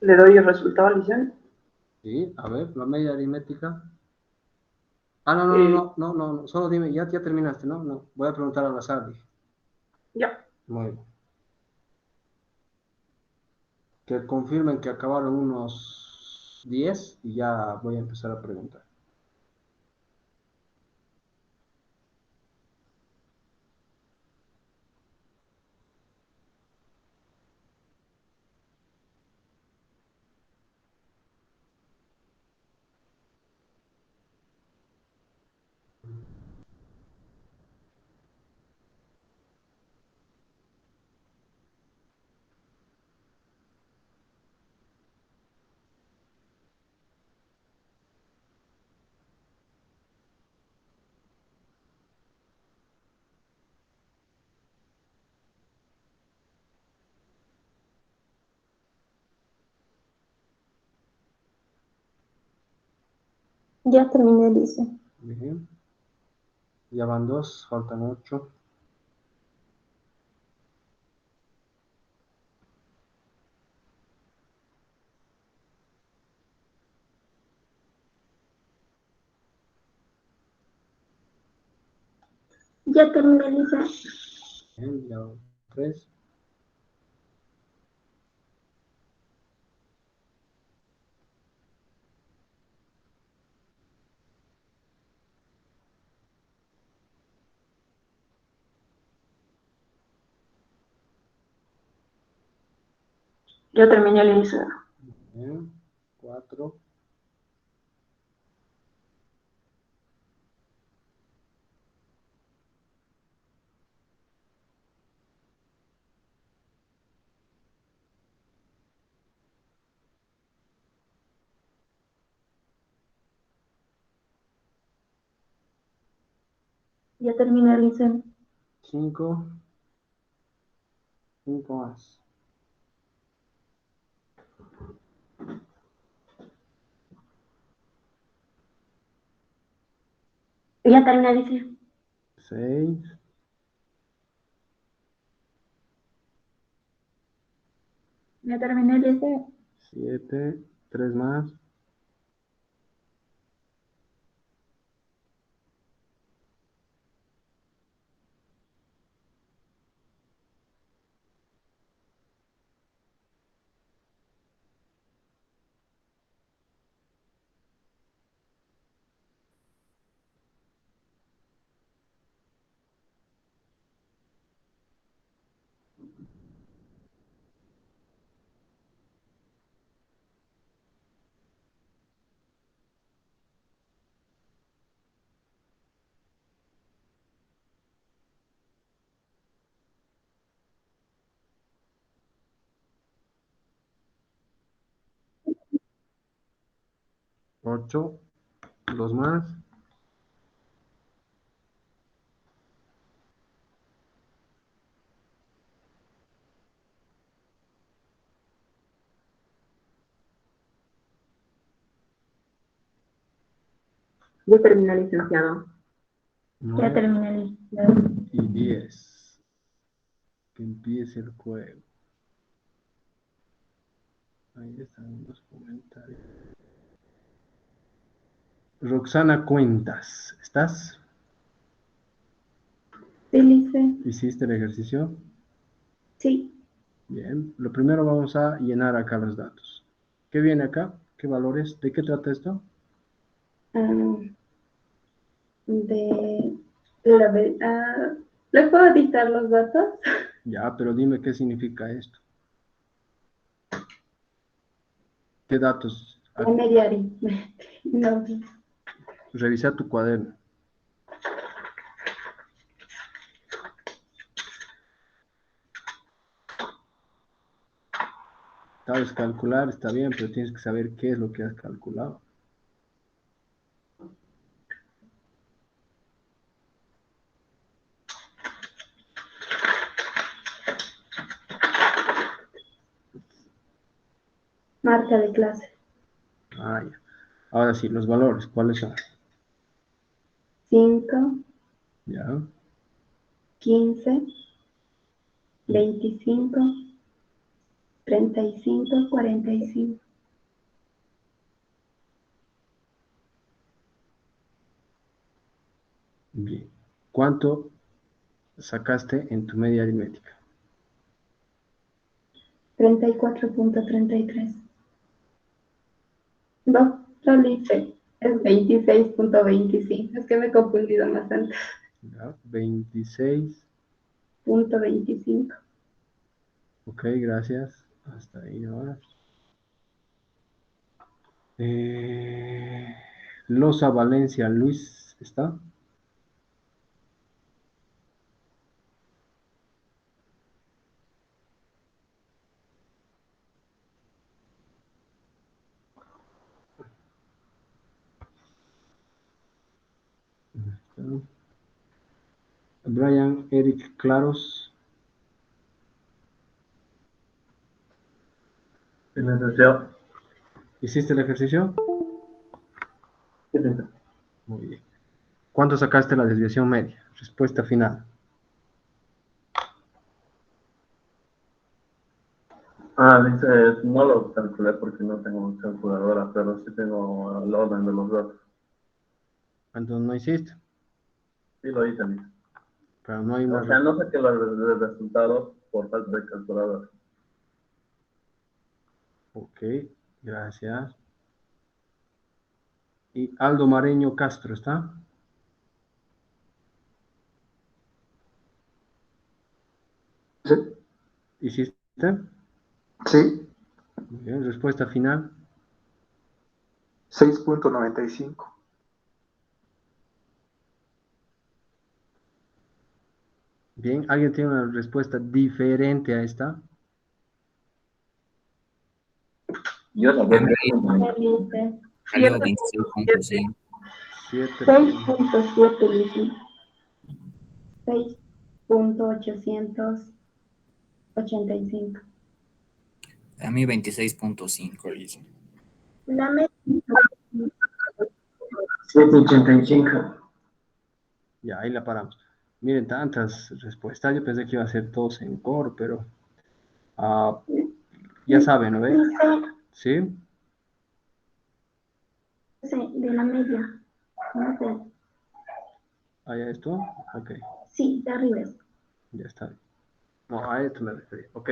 Le doy el resultado, Licen. Sí, a ver, la media aritmética. Ah, Eh, no, solo dime, ya terminaste, ¿no? No, voy a preguntar al azar, dije. ya. Muy bien. Que confirmen que acabaron unos 10 y ya voy a empezar a preguntar. Ya terminé, dice. Bien. Ya van 2, faltan 8. Ya terminé, Lisa. Bien, ya van 3. Yo terminé, Lisa. Bien, 4. Ya terminé, Lisa. 5. 5 más. Ya terminé, Lisa. 6. Ya terminé, Lisa. 7. 3 más. 8. 2 más. Yo terminé, licenciado. Ya 9 terminé, Lisa. y 10. Que empiece el juego. Ahí están los comentarios. Roxana Cuentas, ¿estás? Sí, Lisa. ¿Hiciste el ejercicio? Sí. Bien. Lo primero vamos a llenar acá los datos. ¿Qué viene acá? ¿Qué valores? ¿De qué trata esto? De ¿le puedo dictar los datos? Ya, pero dime qué significa esto. ¿Qué datos? La media aritmética. No. Revisa tu cuaderno. Sabes calcular, está bien, pero tienes que saber qué es lo que has calculado. Marca de clase. Ah, ya. Ahora sí, los valores, ¿cuáles son? 5, Ya. 15, 25, 35, 45. Bien. ¿Cuánto sacaste en tu media aritmética? 34.33. No, lo hice. Es 26.25. Es que me he confundido más antes. Ya. 26. Punto 25. Ok, gracias. Hasta ahí ahora. Loza Valencia, Luis, ¿está? ¿Está? Brian Eric Claros. ¿Hiciste el ejercicio? Muy bien. ¿Cuánto sacaste la desviación media? Respuesta final. Dice, no lo calculé porque no tengo calculadora, pero sí tengo el orden de los datos. Entonces no hiciste, Sí lo hice, dice. pero no hay O una... sea, no saqué los resultados por falta de calculadora. Ok, gracias. Y Aldo Mareño Castro, ¿está? Sí, ¿Hiciste? sí, Muy bien, respuesta final. 6.95. Bien, ¿alguien tiene una respuesta diferente a esta? Yo no A veo mí Dice salió 26.5. 7. 6.7, dice. 6.885. A mí 26.5, dice. La media 7.85. Ya, ahí la paramos. Miren, tantas respuestas. Yo pensé que iba a ser todos en core, pero ya saben, ¿no ve? ¿Sí? de la media. No sé. ¿Allá esto? Ok, Sí, de arriba. ya está. No, a esto me refería. Ok,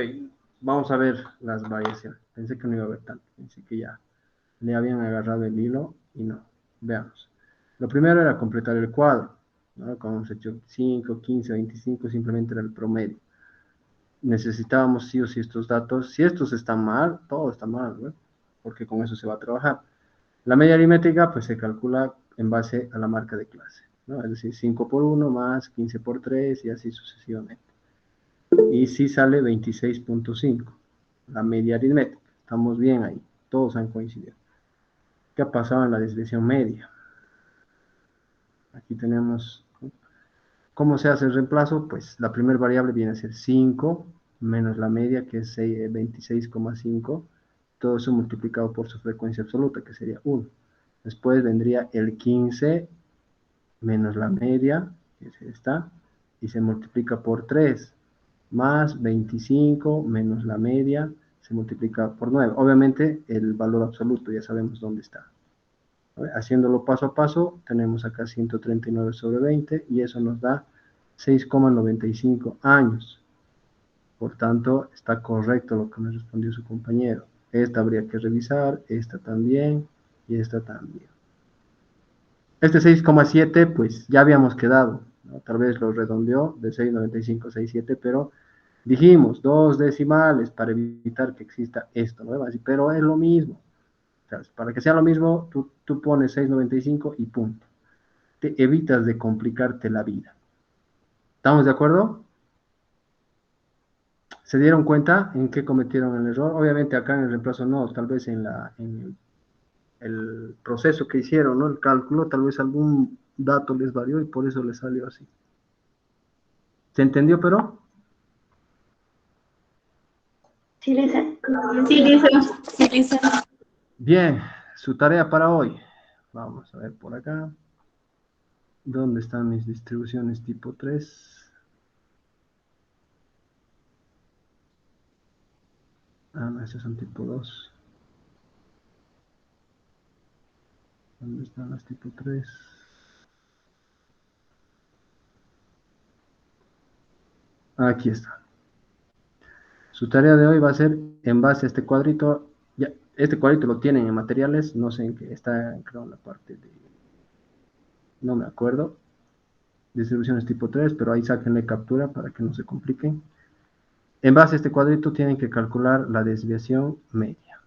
vamos a ver las variaciones. Pensé que no iba a haber tanto. Pensé que ya le habían agarrado el hilo y no. Veamos. Lo primero era completar el cuadro, ¿no? Como hemos hecho 5, 15, 25, simplemente era el promedio. Necesitábamos sí o sí estos datos. Si estos están mal, todo está mal, ¿no? Porque con eso se va a trabajar. La media aritmética, pues se calcula en base a la marca de clase, ¿no? Es decir, 5 por 1 más 15 por 3 y así sucesivamente. Y sí sale 26.5, la media aritmética. Estamos bien ahí, todos han coincidido. ¿Qué ha pasado en la desviación media? Aquí tenemos, ¿cómo se hace el reemplazo? Pues la primera variable viene a ser 5 menos la media, que es 26,5. Todo eso multiplicado por su frecuencia absoluta, que sería 1. Después vendría el 15 menos la media, que es esta, y se multiplica por 3, más 25 menos la media, se multiplica por 9. Obviamente el valor absoluto ya sabemos dónde está. Haciéndolo paso a paso, tenemos acá 139 sobre 20 y eso nos da 6,95 años. Por tanto, está correcto lo que me respondió su compañero. Esta habría que revisar, esta también y esta también. Este 6,7 pues ya habíamos quedado, ¿no? Tal vez lo redondeó de 6,95 a 6,7, pero dijimos 2 decimales para evitar que exista esto, ¿no? Pero es lo mismo. O sea, para que sea lo mismo, tú pones 6,95 y punto. Te evitas de complicarte la vida. ¿Estamos de acuerdo? ¿Se dieron cuenta en qué cometieron el error? Obviamente acá en el reemplazo no, tal vez en el proceso que hicieron, ¿no? El cálculo, tal vez algún dato les varió y por eso les salió así. ¿Se entendió, pero? Sí, dice. Sí, dice. Bien, su tarea para hoy. Vamos a ver por acá. ¿Dónde están mis distribuciones tipo 3? Ah, no, estas son tipo 2. ¿Dónde están las tipo 3? Aquí está. Su tarea de hoy va a ser en base a este cuadrito. Ya, este cuadrito lo tienen en materiales, no sé en qué está, creo en la parte de... No me acuerdo. Distribuciones tipo 3, pero ahí sáquenle captura para que no se compliquen. En base a este cuadrito tienen que calcular la desviación media.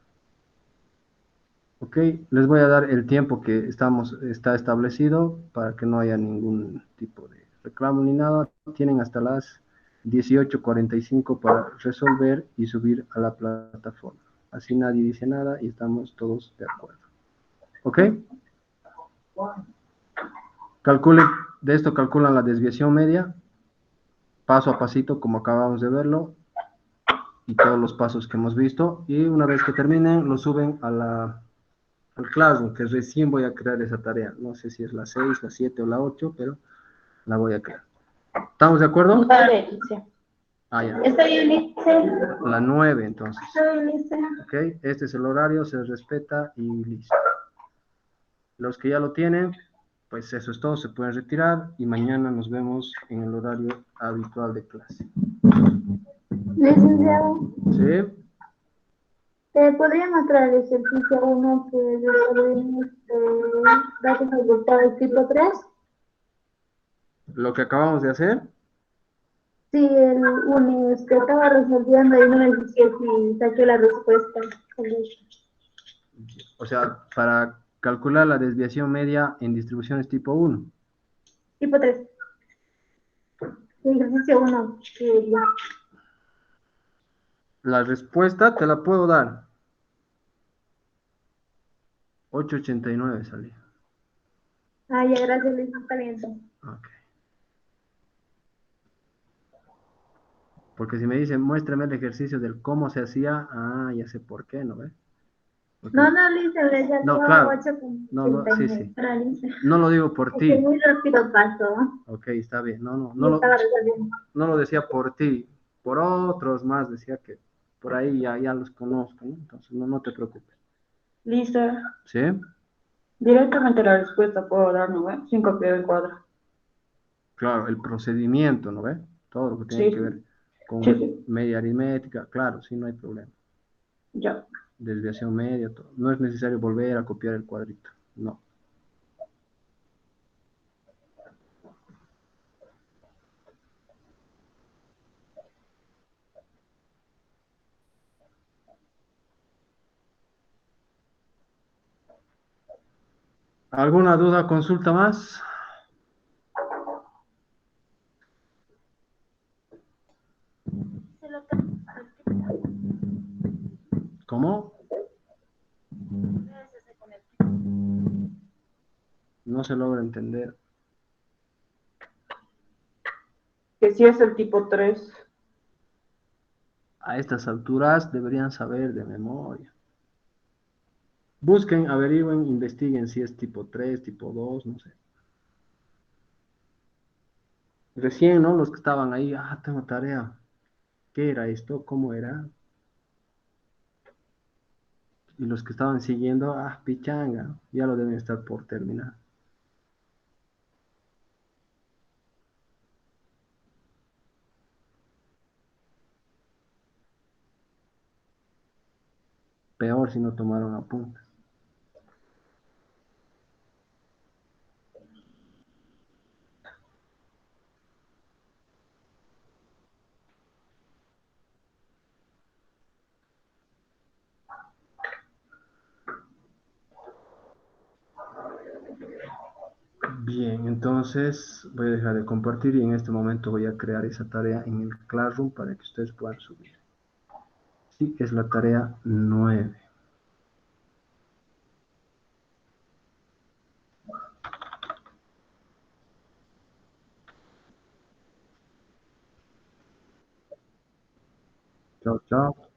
Ok, les voy a dar el tiempo que está establecido para que no haya ningún tipo de reclamo ni nada. Tienen hasta las 18:45 para resolver y subir a la plataforma. Así nadie dice nada y estamos todos de acuerdo. ¿Ok? Calculen, de esto calculan la desviación media, paso a pasito como acabamos de verlo, y todos los pasos que hemos visto. Y una vez que terminen, lo suben a la al Classroom, que recién voy a crear esa tarea. No sé si es la 6, la 7 o la 8, pero la voy a crear. ¿Estamos de acuerdo? Vale, Alicia. Ah, ya. ¿Está bien, Alicia? La 9, entonces. Está bien, Alicia. Ok, este es el horario, se respeta y listo. Los que ya lo tienen, pues eso es todo, se pueden retirar y mañana nos vemos en el horario habitual de clase. Licenciado, ¿Sí? ¿podría mostrar el ejercicio 1 que desarrollamos datos resultados tipo 3? Lo que acabamos de hacer, Sí, el uno que estaba resolviendo y no me dije si saqué la respuesta. o sea, para calcular la desviación media en distribuciones tipo 1. Tipo 3. Ejercicio 1. La respuesta te la puedo dar. 8,89 salía. Ah, ya, gracias, Luis. Está bien. Ok. Porque si me dicen, muéstrame el ejercicio del cómo se hacía, ya sé por qué, ¿no ves? Porque... No, Luis, ya no, tengo claro. 8,89. No, sí, sí. No lo digo por Es que ti. muy rápido pasó. Ok, está bien. No Estaba resolviendo. no lo decía por ti. Por otros más decía que por ahí ya los conozco, ¿no? Entonces, no te preocupes. Listo. ¿Sí? Directamente la respuesta puedo dar, ¿no ve? Sin copiar el cuadro. Claro, el procedimiento, ¿no ves? Todo lo que tiene Sí, que ver con sí. media aritmética, claro, sí, no hay problema. Ya. Desviación media, todo. No es necesario volver a copiar el cuadrito, no. ¿Alguna duda, consulta más? ¿Cómo? No se logra entender. Que si es el tipo 3. A estas alturas deberían saber de memoria. Busquen, averigüen, investiguen si es tipo 3, tipo 2, no sé. Recién, ¿no? Los que estaban ahí, tengo tarea. ¿Qué era esto? ¿Cómo era? Y los que estaban siguiendo, pichanga, ya lo deben estar por terminar. Peor si no tomaron apuntes. Bien, entonces voy a dejar de compartir y en este momento voy a crear esa tarea en el Classroom para que ustedes puedan subir. Sí, es la tarea 9. Chao, chao.